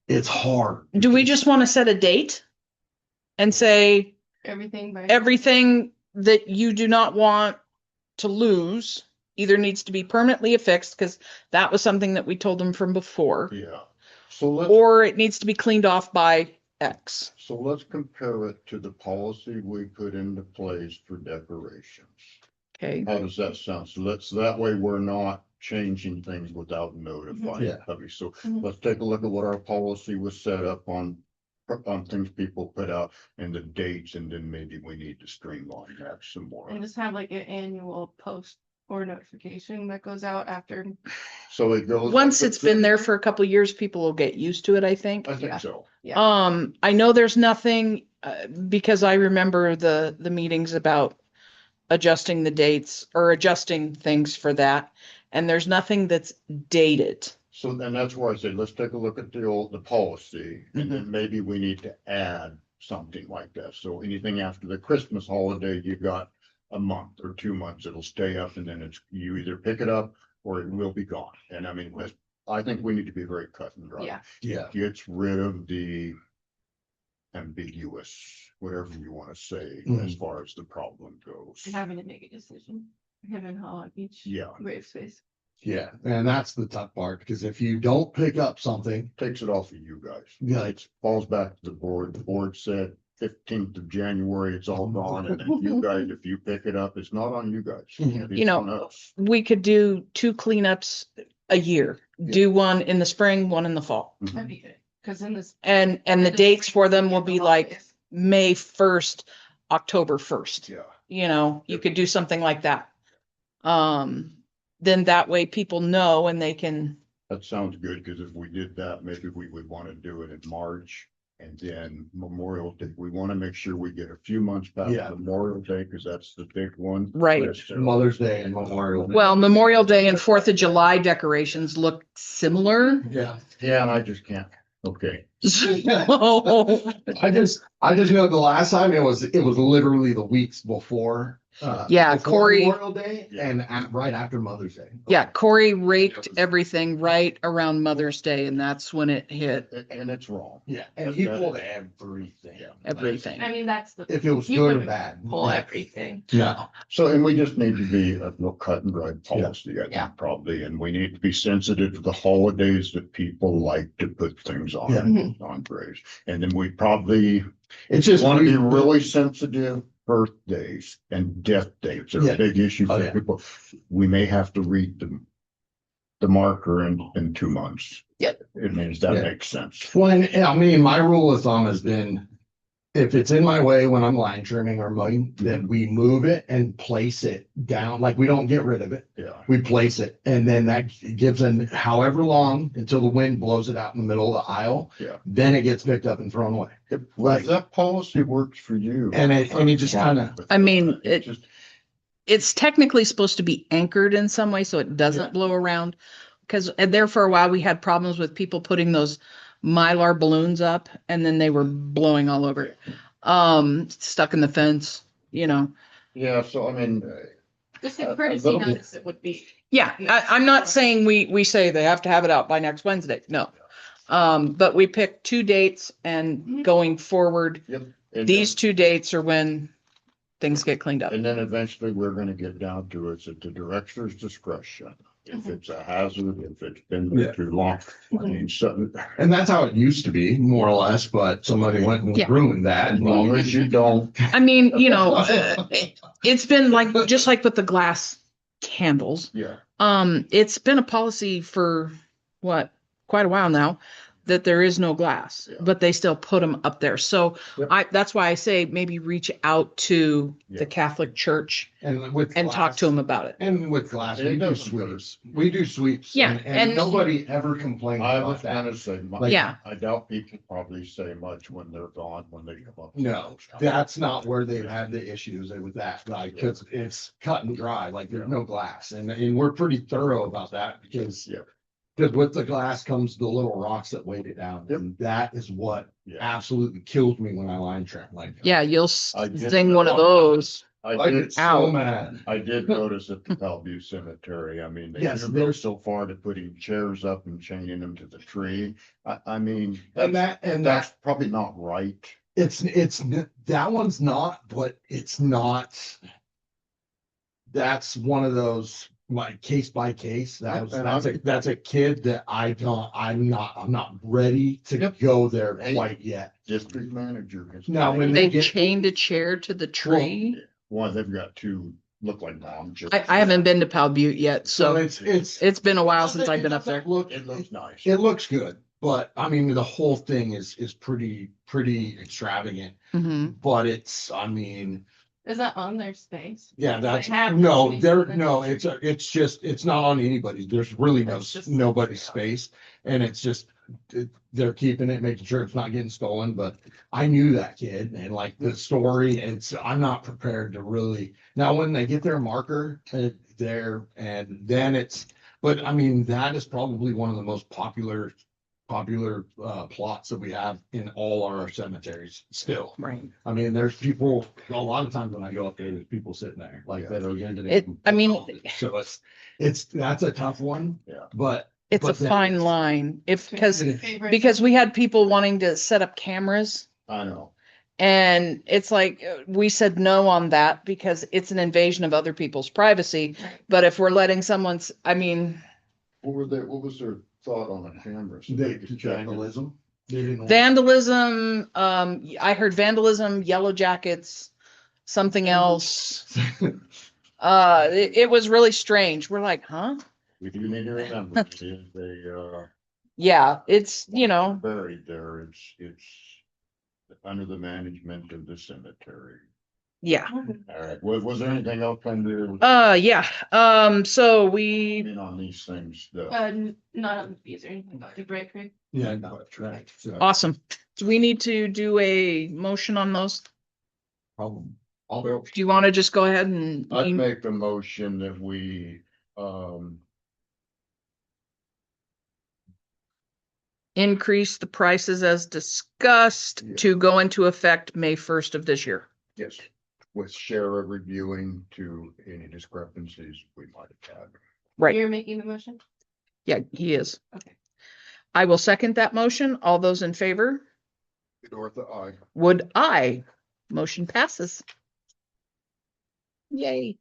[SPEAKER 4] it's hard.
[SPEAKER 1] do we just want to set a date? And say
[SPEAKER 3] Everything by.
[SPEAKER 1] everything that you do not want to lose either needs to be permanently affixed, because that was something that we told them from before,
[SPEAKER 2] Yeah. So
[SPEAKER 1] or it needs to be cleaned off by X.
[SPEAKER 2] let's compare it to the policy we put into place for decorations.
[SPEAKER 1] Okay,
[SPEAKER 2] How does that sound? So that way we're not changing things without notifying.
[SPEAKER 4] Yeah.
[SPEAKER 2] Public. So
[SPEAKER 3] Mhm.
[SPEAKER 2] let's take a look at what our policy was set up on things people put out and the dates, and then maybe we need to streamline that some more.
[SPEAKER 3] And just have like an annual post or notification that goes out after.
[SPEAKER 2] So it goes.
[SPEAKER 1] once it's been there for a couple of years, people will get used to it, I think.
[SPEAKER 2] I think
[SPEAKER 3] Yeah.
[SPEAKER 2] so.
[SPEAKER 1] I know there's nothing, because I remember the meetings about adjusting the dates or adjusting things for that. And there's nothing that's dated.
[SPEAKER 2] So then that's where I said, let's take a look at the policy, and then maybe we need to add something like that. So anything after the Christmas holiday, you got a month or 2 months, it'll stay up, and then you either pick it up or it will be gone. And I mean, I think we need to be very cut and dry.
[SPEAKER 3] Yeah.
[SPEAKER 4] Yeah.
[SPEAKER 2] Gets rid of the ambiguous, whatever you want to say, as far as the problem goes.
[SPEAKER 3] Having to make a decision, him and how on each.
[SPEAKER 2] Yeah.
[SPEAKER 3] Grave space.
[SPEAKER 4] Yeah, and that's the tough part, because if you don't pick up something,
[SPEAKER 2] Takes it off of you guys.
[SPEAKER 4] Yeah.
[SPEAKER 2] It falls back to the board. The board said 15th of January, it's all gone. And then you guys, if you pick it up, it's not on you guys.
[SPEAKER 4] Mhm.
[SPEAKER 2] It's
[SPEAKER 1] You know,
[SPEAKER 2] on us.
[SPEAKER 1] We could do 2 cleanups a year, do one in the spring, one in the fall.
[SPEAKER 3] That'd be good. Cause in this.
[SPEAKER 1] And the dates for them will be like May 1st, October 1st.
[SPEAKER 2] Yeah.
[SPEAKER 1] You know, you could do something like that. Then that way people know and they can,
[SPEAKER 2] That sounds good, because if we did that, maybe we would want to do it in March. And then Memorial Day, we want to make sure we get a few months past
[SPEAKER 4] Yeah.
[SPEAKER 2] Memorial Day, because that's the big one.
[SPEAKER 1] Right.
[SPEAKER 4] Mother's Day and Memorial Day.
[SPEAKER 1] well, Memorial Day and 4th of July decorations look similar.
[SPEAKER 4] Yeah.
[SPEAKER 2] Yeah, and I just can't. Okay.
[SPEAKER 1] So,
[SPEAKER 4] I just know the last time it was literally the weeks before.
[SPEAKER 1] Yeah,
[SPEAKER 4] before
[SPEAKER 1] Corey-
[SPEAKER 4] Memorial Day
[SPEAKER 2] Yeah.
[SPEAKER 4] and right after Mother's Day.
[SPEAKER 1] yeah, Corey raked everything right around Mother's Day, and that's when it hit
[SPEAKER 2] And it's wrong.
[SPEAKER 4] Yeah, and he pulled everything.
[SPEAKER 2] Yeah.
[SPEAKER 1] everything.
[SPEAKER 3] I mean, that's the.
[SPEAKER 4] If it was
[SPEAKER 3] You
[SPEAKER 4] good or
[SPEAKER 3] wouldn't
[SPEAKER 4] bad.
[SPEAKER 3] Pull everything.
[SPEAKER 4] Yeah.
[SPEAKER 2] So, and we just need to be a little cut and dried policy, I
[SPEAKER 3] Yeah.
[SPEAKER 2] think, probably, and we need to be sensitive to the holidays that people like to put things on,
[SPEAKER 4] Yeah.
[SPEAKER 2] on graves. And then we probably
[SPEAKER 4] It's just
[SPEAKER 2] want to be really sensitive. Birthdays and death dates are
[SPEAKER 4] Yeah.
[SPEAKER 2] a big issue
[SPEAKER 4] Oh,
[SPEAKER 2] for
[SPEAKER 4] yeah.
[SPEAKER 2] people. We may have to read the marker in 2 months.
[SPEAKER 3] Yep.
[SPEAKER 2] It means that
[SPEAKER 4] Yeah.
[SPEAKER 2] makes sense.
[SPEAKER 4] Well, and I mean, my rule of thumb has been if it's in my way when I'm line trimming or mowing, then we move it and place it down. Like we don't get rid of it.
[SPEAKER 2] Yeah.
[SPEAKER 4] We place it, and then that gives them however long until the wind blows it out in the middle of the aisle.
[SPEAKER 2] Yeah.
[SPEAKER 4] Then it gets picked up and thrown away.
[SPEAKER 2] Well, if that policy works for you.
[SPEAKER 4] And it just kind of,
[SPEAKER 1] I mean,
[SPEAKER 2] It just,
[SPEAKER 1] it's technically supposed to be anchored in some way so it doesn't
[SPEAKER 2] Yeah.
[SPEAKER 1] blow around. Because there for a while we had problems with people putting those Mylar balloons up and then they were blowing all over. Stuck in the fence, you know.
[SPEAKER 2] yeah, so I mean,
[SPEAKER 3] Just
[SPEAKER 2] A
[SPEAKER 3] a courtesy
[SPEAKER 2] little bit.
[SPEAKER 3] notice it would be.
[SPEAKER 1] Yeah, I'm not saying we say they have to have it out by next Wednesday. No. But we picked 2 dates and
[SPEAKER 3] Mhm.
[SPEAKER 1] going forward,
[SPEAKER 2] and
[SPEAKER 1] these 2 dates are when things get cleaned up.
[SPEAKER 2] And then eventually we're gonna get down to it's at the director's discretion. If
[SPEAKER 3] Mhm.
[SPEAKER 2] it's a hazard, if it's been there too long, I mean, something,
[SPEAKER 4] and that's how it used to be, more or less, but somebody went and
[SPEAKER 1] Yeah.
[SPEAKER 4] ruined that.
[SPEAKER 2] as long as you don't.
[SPEAKER 1] I mean, you know, it's been like, just like with the glass candles.
[SPEAKER 2] Yeah,
[SPEAKER 1] It's been a policy for what, quite a while now, that there is no glass,
[SPEAKER 2] Yeah.
[SPEAKER 1] but they still put them up there. So
[SPEAKER 2] Yep.
[SPEAKER 1] that's why I say maybe reach out to
[SPEAKER 2] Yeah.
[SPEAKER 1] the Catholic Church
[SPEAKER 4] And with
[SPEAKER 1] and talk to them about it.
[SPEAKER 4] And with glass,
[SPEAKER 2] It
[SPEAKER 4] we do
[SPEAKER 2] doesn't hurt.
[SPEAKER 4] sweeps. We do sweeps.
[SPEAKER 1] Yeah,
[SPEAKER 4] And
[SPEAKER 1] and-
[SPEAKER 4] nobody ever complains
[SPEAKER 2] I
[SPEAKER 4] about
[SPEAKER 2] was gonna
[SPEAKER 4] that.
[SPEAKER 2] say,
[SPEAKER 4] Like-
[SPEAKER 1] Yeah.
[SPEAKER 2] I doubt people probably say much when they're gone, when they come up.
[SPEAKER 4] No, that's not where they've had the issues with that, like, because it's cut and dry, like there's no glass. And we're pretty thorough about that because
[SPEAKER 2] Yeah.
[SPEAKER 4] because with the glass comes the little rocks that weight it down.
[SPEAKER 2] Yep.
[SPEAKER 4] And that is what
[SPEAKER 2] Yeah,
[SPEAKER 4] absolutely kills me when I line trim. Like,
[SPEAKER 1] Yeah, you'll
[SPEAKER 2] I get
[SPEAKER 1] zing one of
[SPEAKER 2] that.
[SPEAKER 1] those.
[SPEAKER 2] I
[SPEAKER 4] I
[SPEAKER 2] did,
[SPEAKER 4] get so
[SPEAKER 1] Ow.
[SPEAKER 4] mad.
[SPEAKER 2] I did notice at the Bellevue Cemetery, I mean, they
[SPEAKER 4] Yes,
[SPEAKER 2] didn't
[SPEAKER 4] they're-
[SPEAKER 2] go so far to putting chairs up and chaining them to the tree. I mean,
[SPEAKER 4] And
[SPEAKER 2] that's probably not right.
[SPEAKER 4] that one's not, but it's not. That's one of those like case by case.
[SPEAKER 2] And
[SPEAKER 4] That's a kid that I'm not ready to
[SPEAKER 2] Yep.
[SPEAKER 4] go there
[SPEAKER 2] Hey.
[SPEAKER 4] quite yet.
[SPEAKER 2] District manager. has-
[SPEAKER 4] Now, when
[SPEAKER 1] They
[SPEAKER 4] get-
[SPEAKER 1] chained a chair to the tree.
[SPEAKER 2] One, they've got 2, look like mom.
[SPEAKER 1] I haven't been to Pal Butte yet,
[SPEAKER 4] So
[SPEAKER 1] so
[SPEAKER 4] it's
[SPEAKER 1] been a while since I've been up there.
[SPEAKER 4] Look,
[SPEAKER 2] It looks nice.
[SPEAKER 4] it looks good, but I mean, the whole thing is pretty extravagant,
[SPEAKER 1] Mhm.
[SPEAKER 4] but I mean,
[SPEAKER 3] Is that on their space?
[SPEAKER 4] yeah, that's,
[SPEAKER 3] They have
[SPEAKER 4] no,
[SPEAKER 3] space
[SPEAKER 4] there,
[SPEAKER 3] on the
[SPEAKER 4] no,
[SPEAKER 3] picture.
[SPEAKER 4] it's just, it's not on anybody's. There's really
[SPEAKER 3] It's just-
[SPEAKER 4] nobody's space. And it's just, they're keeping it, making sure it's not getting stolen, but I knew that kid and like the story, and I'm not prepared to really, now when they get their marker there and then but I mean, that is probably one of the most popular plots that we have in all our cemeteries still.
[SPEAKER 1] Right.
[SPEAKER 4] I mean, there's people, a lot of times when I go up there, there's people sitting there like
[SPEAKER 2] Yeah.
[SPEAKER 4] that are going to.
[SPEAKER 1] I mean-
[SPEAKER 4] So that's a tough one.
[SPEAKER 2] Yeah.
[SPEAKER 4] But.
[SPEAKER 1] It's a
[SPEAKER 4] but then
[SPEAKER 1] fine
[SPEAKER 4] it's-
[SPEAKER 1] line
[SPEAKER 3] Favorite-
[SPEAKER 1] because we had people wanting to set up cameras.
[SPEAKER 2] I know.
[SPEAKER 1] And it's like, we said no on that because it's an invasion of other people's privacy.
[SPEAKER 3] Right.
[SPEAKER 1] But if we're letting I mean,
[SPEAKER 2] What was their thought on the cameras?
[SPEAKER 4] Vandalism. They didn't want-
[SPEAKER 1] vandalism, I heard vandalism, yellow jackets, something else. It was really strange. We're like, huh?
[SPEAKER 2] We do need to remember, it is
[SPEAKER 1] Yeah, it's,
[SPEAKER 2] buried there, it's under the management of the cemetery.
[SPEAKER 1] yeah.
[SPEAKER 2] All right, was there anything else on there?
[SPEAKER 1] Yeah. So we,
[SPEAKER 2] In on these things,
[SPEAKER 3] Not on the fees or anything about the break, right?
[SPEAKER 4] Yeah, no, that's right. So,
[SPEAKER 1] awesome. Do we need to do a motion on those?
[SPEAKER 4] problem.
[SPEAKER 1] Do you want to just go ahead and?
[SPEAKER 2] I'd make the motion that we,
[SPEAKER 1] Increase the prices as discussed
[SPEAKER 2] Yeah.
[SPEAKER 1] to go into effect May 1st of this year.
[SPEAKER 2] yes, with Shara reviewing to any discrepancies we might have had.
[SPEAKER 1] Right.
[SPEAKER 3] You're making the motion?
[SPEAKER 1] Yeah, he is.
[SPEAKER 3] Okay.
[SPEAKER 1] I will second that motion. All those in favor?
[SPEAKER 2] Dorothy, aye.
[SPEAKER 1] Would I? Motion passes. Yay.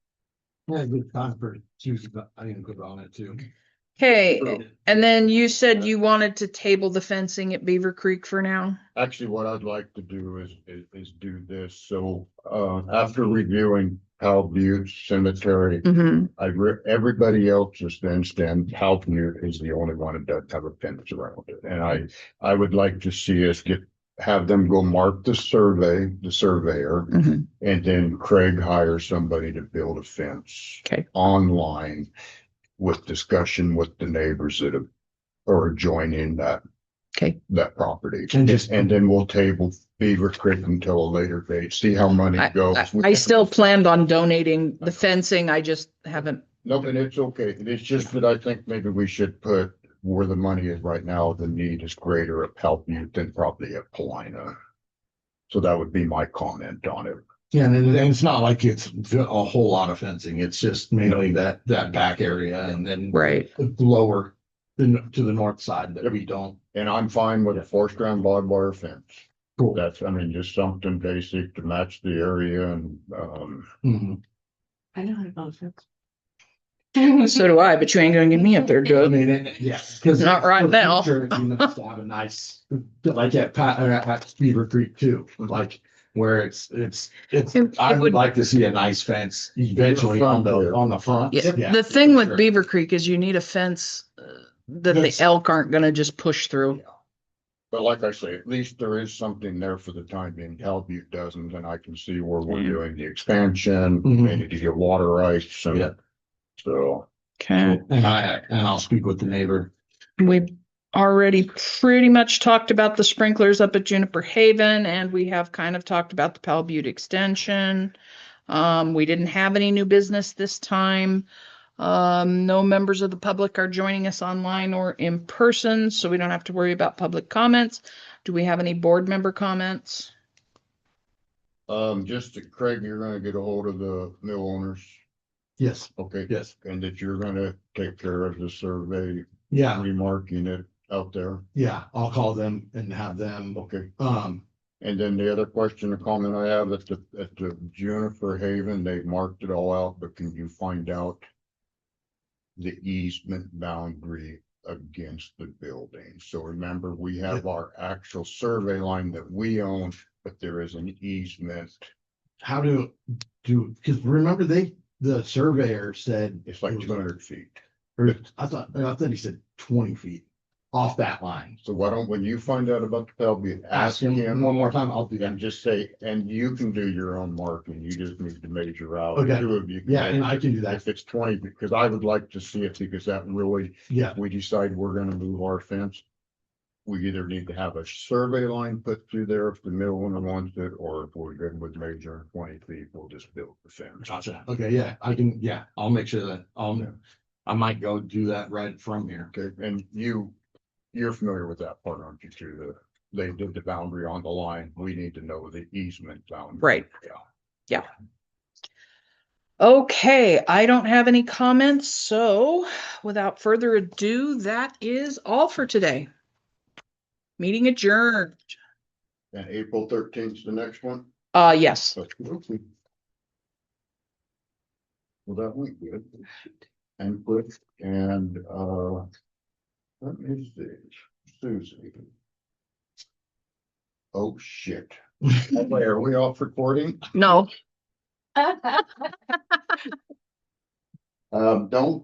[SPEAKER 4] Yeah, good time for Tuesday, but I didn't put on it too.
[SPEAKER 1] Okay, and then you said you wanted to table the fencing at Beaver Creek for now?
[SPEAKER 2] Actually, what I'd like to do is do this, so, after reviewing Powell Butte Cemetery,
[SPEAKER 1] Mm-hmm.
[SPEAKER 2] everybody else is fenced in, Powell Butte is the only one that doesn't have a fence around it, and I would like to see us get have them go mark the surveyor,
[SPEAKER 1] Mhm.
[SPEAKER 2] and then Craig hires somebody to build a fence.
[SPEAKER 1] Okay.
[SPEAKER 2] Online with discussion with the neighbors that are adjoining
[SPEAKER 1] Okay.
[SPEAKER 2] that property.
[SPEAKER 4] And
[SPEAKER 2] And then we'll table Beaver Creek until a later date, see how money goes.
[SPEAKER 1] I still planned on donating the fencing. I just haven't.
[SPEAKER 2] No, and it's okay. It's just that I think maybe we should put where the money is right now, the need is greater at Pelkmute than probably at Paulina. So that would be my comment on it.
[SPEAKER 4] Yeah, and it's not like it's a whole lot of fencing. It's just mainly that back area and then
[SPEAKER 1] Right.
[SPEAKER 4] lower to the north side that we don't.
[SPEAKER 2] And I'm fine with a 4-strand barbed wire fence.
[SPEAKER 4] Cool.
[SPEAKER 2] That's, I mean, just something basic to match the area and,
[SPEAKER 4] Mhm.
[SPEAKER 3] I know how to build a fence.
[SPEAKER 1] So do I, but you ain't gonna give me a third
[SPEAKER 4] I
[SPEAKER 1] good.
[SPEAKER 4] mean, yeah, because
[SPEAKER 1] Not right now.
[SPEAKER 4] You know, to have a nice, like at Beaver Creek too, like where it's.
[SPEAKER 1] It
[SPEAKER 4] I would
[SPEAKER 1] would-
[SPEAKER 4] like to see a nice fence eventually on the front.
[SPEAKER 1] Yeah. The thing with
[SPEAKER 4] sure.
[SPEAKER 1] Beaver Creek is you need a fence that the
[SPEAKER 4] That's-
[SPEAKER 1] elk aren't gonna just push through.
[SPEAKER 2] but like I say, at least there is something there for the time being. Calbutte doesn't, and I can see where we're
[SPEAKER 1] Yeah.
[SPEAKER 2] doing the expansion,
[SPEAKER 4] Mhm.
[SPEAKER 2] we need to get water rights and
[SPEAKER 4] Yeah.
[SPEAKER 2] so.
[SPEAKER 1] Okay.
[SPEAKER 4] And I'll speak with the neighbor.
[SPEAKER 1] We've already pretty much talked about the sprinklers up at Juniper Haven, and we have kind of talked about the Pal Butte extension. We didn't have any new business this time. No members of the public are joining us online or in person, so we don't have to worry about public comments. Do we have any board member comments?
[SPEAKER 2] Just that Craig, you're gonna get a hold of the mill owners,
[SPEAKER 4] Yes,
[SPEAKER 2] okay?
[SPEAKER 4] yes,
[SPEAKER 2] And that you're gonna take care of the survey,
[SPEAKER 4] yeah,
[SPEAKER 2] remarking it out there,
[SPEAKER 4] yeah. I'll call them and have them.
[SPEAKER 2] okay?
[SPEAKER 4] Um,
[SPEAKER 2] And then the other question or comment I have at the Juniper Haven, they marked it all out, but can you find out the easement boundary against the building? So remember, we have our actual survey line that we own, but there is an easement.
[SPEAKER 4] how because remember the surveyor said.
[SPEAKER 2] It's like 200 feet.
[SPEAKER 4] Or I thought he said 20 feet off that line.
[SPEAKER 2] So why don't, when you find out about the Pelby,
[SPEAKER 4] Ask him one more time. I'll do
[SPEAKER 2] and
[SPEAKER 4] that.
[SPEAKER 2] just say, and you can do your own marking. You just need to measure out.
[SPEAKER 4] Okay.
[SPEAKER 2] Two of you can
[SPEAKER 4] Yeah, and
[SPEAKER 2] measure.
[SPEAKER 4] I can do that.
[SPEAKER 2] If it's 20, because I would like to see it, because that really,
[SPEAKER 4] Yeah,
[SPEAKER 2] if we decide we're gonna move our fence, we either need to have a survey line put through there if the middle one wants it, or if we're good with measuring 20 feet, we'll just build the fence.
[SPEAKER 4] gotcha. Okay, yeah, I can, yeah, I'll make sure that
[SPEAKER 2] Yeah.
[SPEAKER 4] I might go do that right from here.
[SPEAKER 2] Okay, and you're familiar with that part, aren't you, too? They did the boundary on the line. We need to know the easement boundary.
[SPEAKER 1] Right.
[SPEAKER 2] Yeah.
[SPEAKER 1] Okay, I don't have any comments, so without further ado, that is all for today. Meeting adjourned.
[SPEAKER 2] And April 13th is the next one?
[SPEAKER 1] Yes.
[SPEAKER 2] Well, that went good. And quick, and, let me see, Susie. Oh, shit. Wait, are we off recording?
[SPEAKER 1] No.
[SPEAKER 2] Don't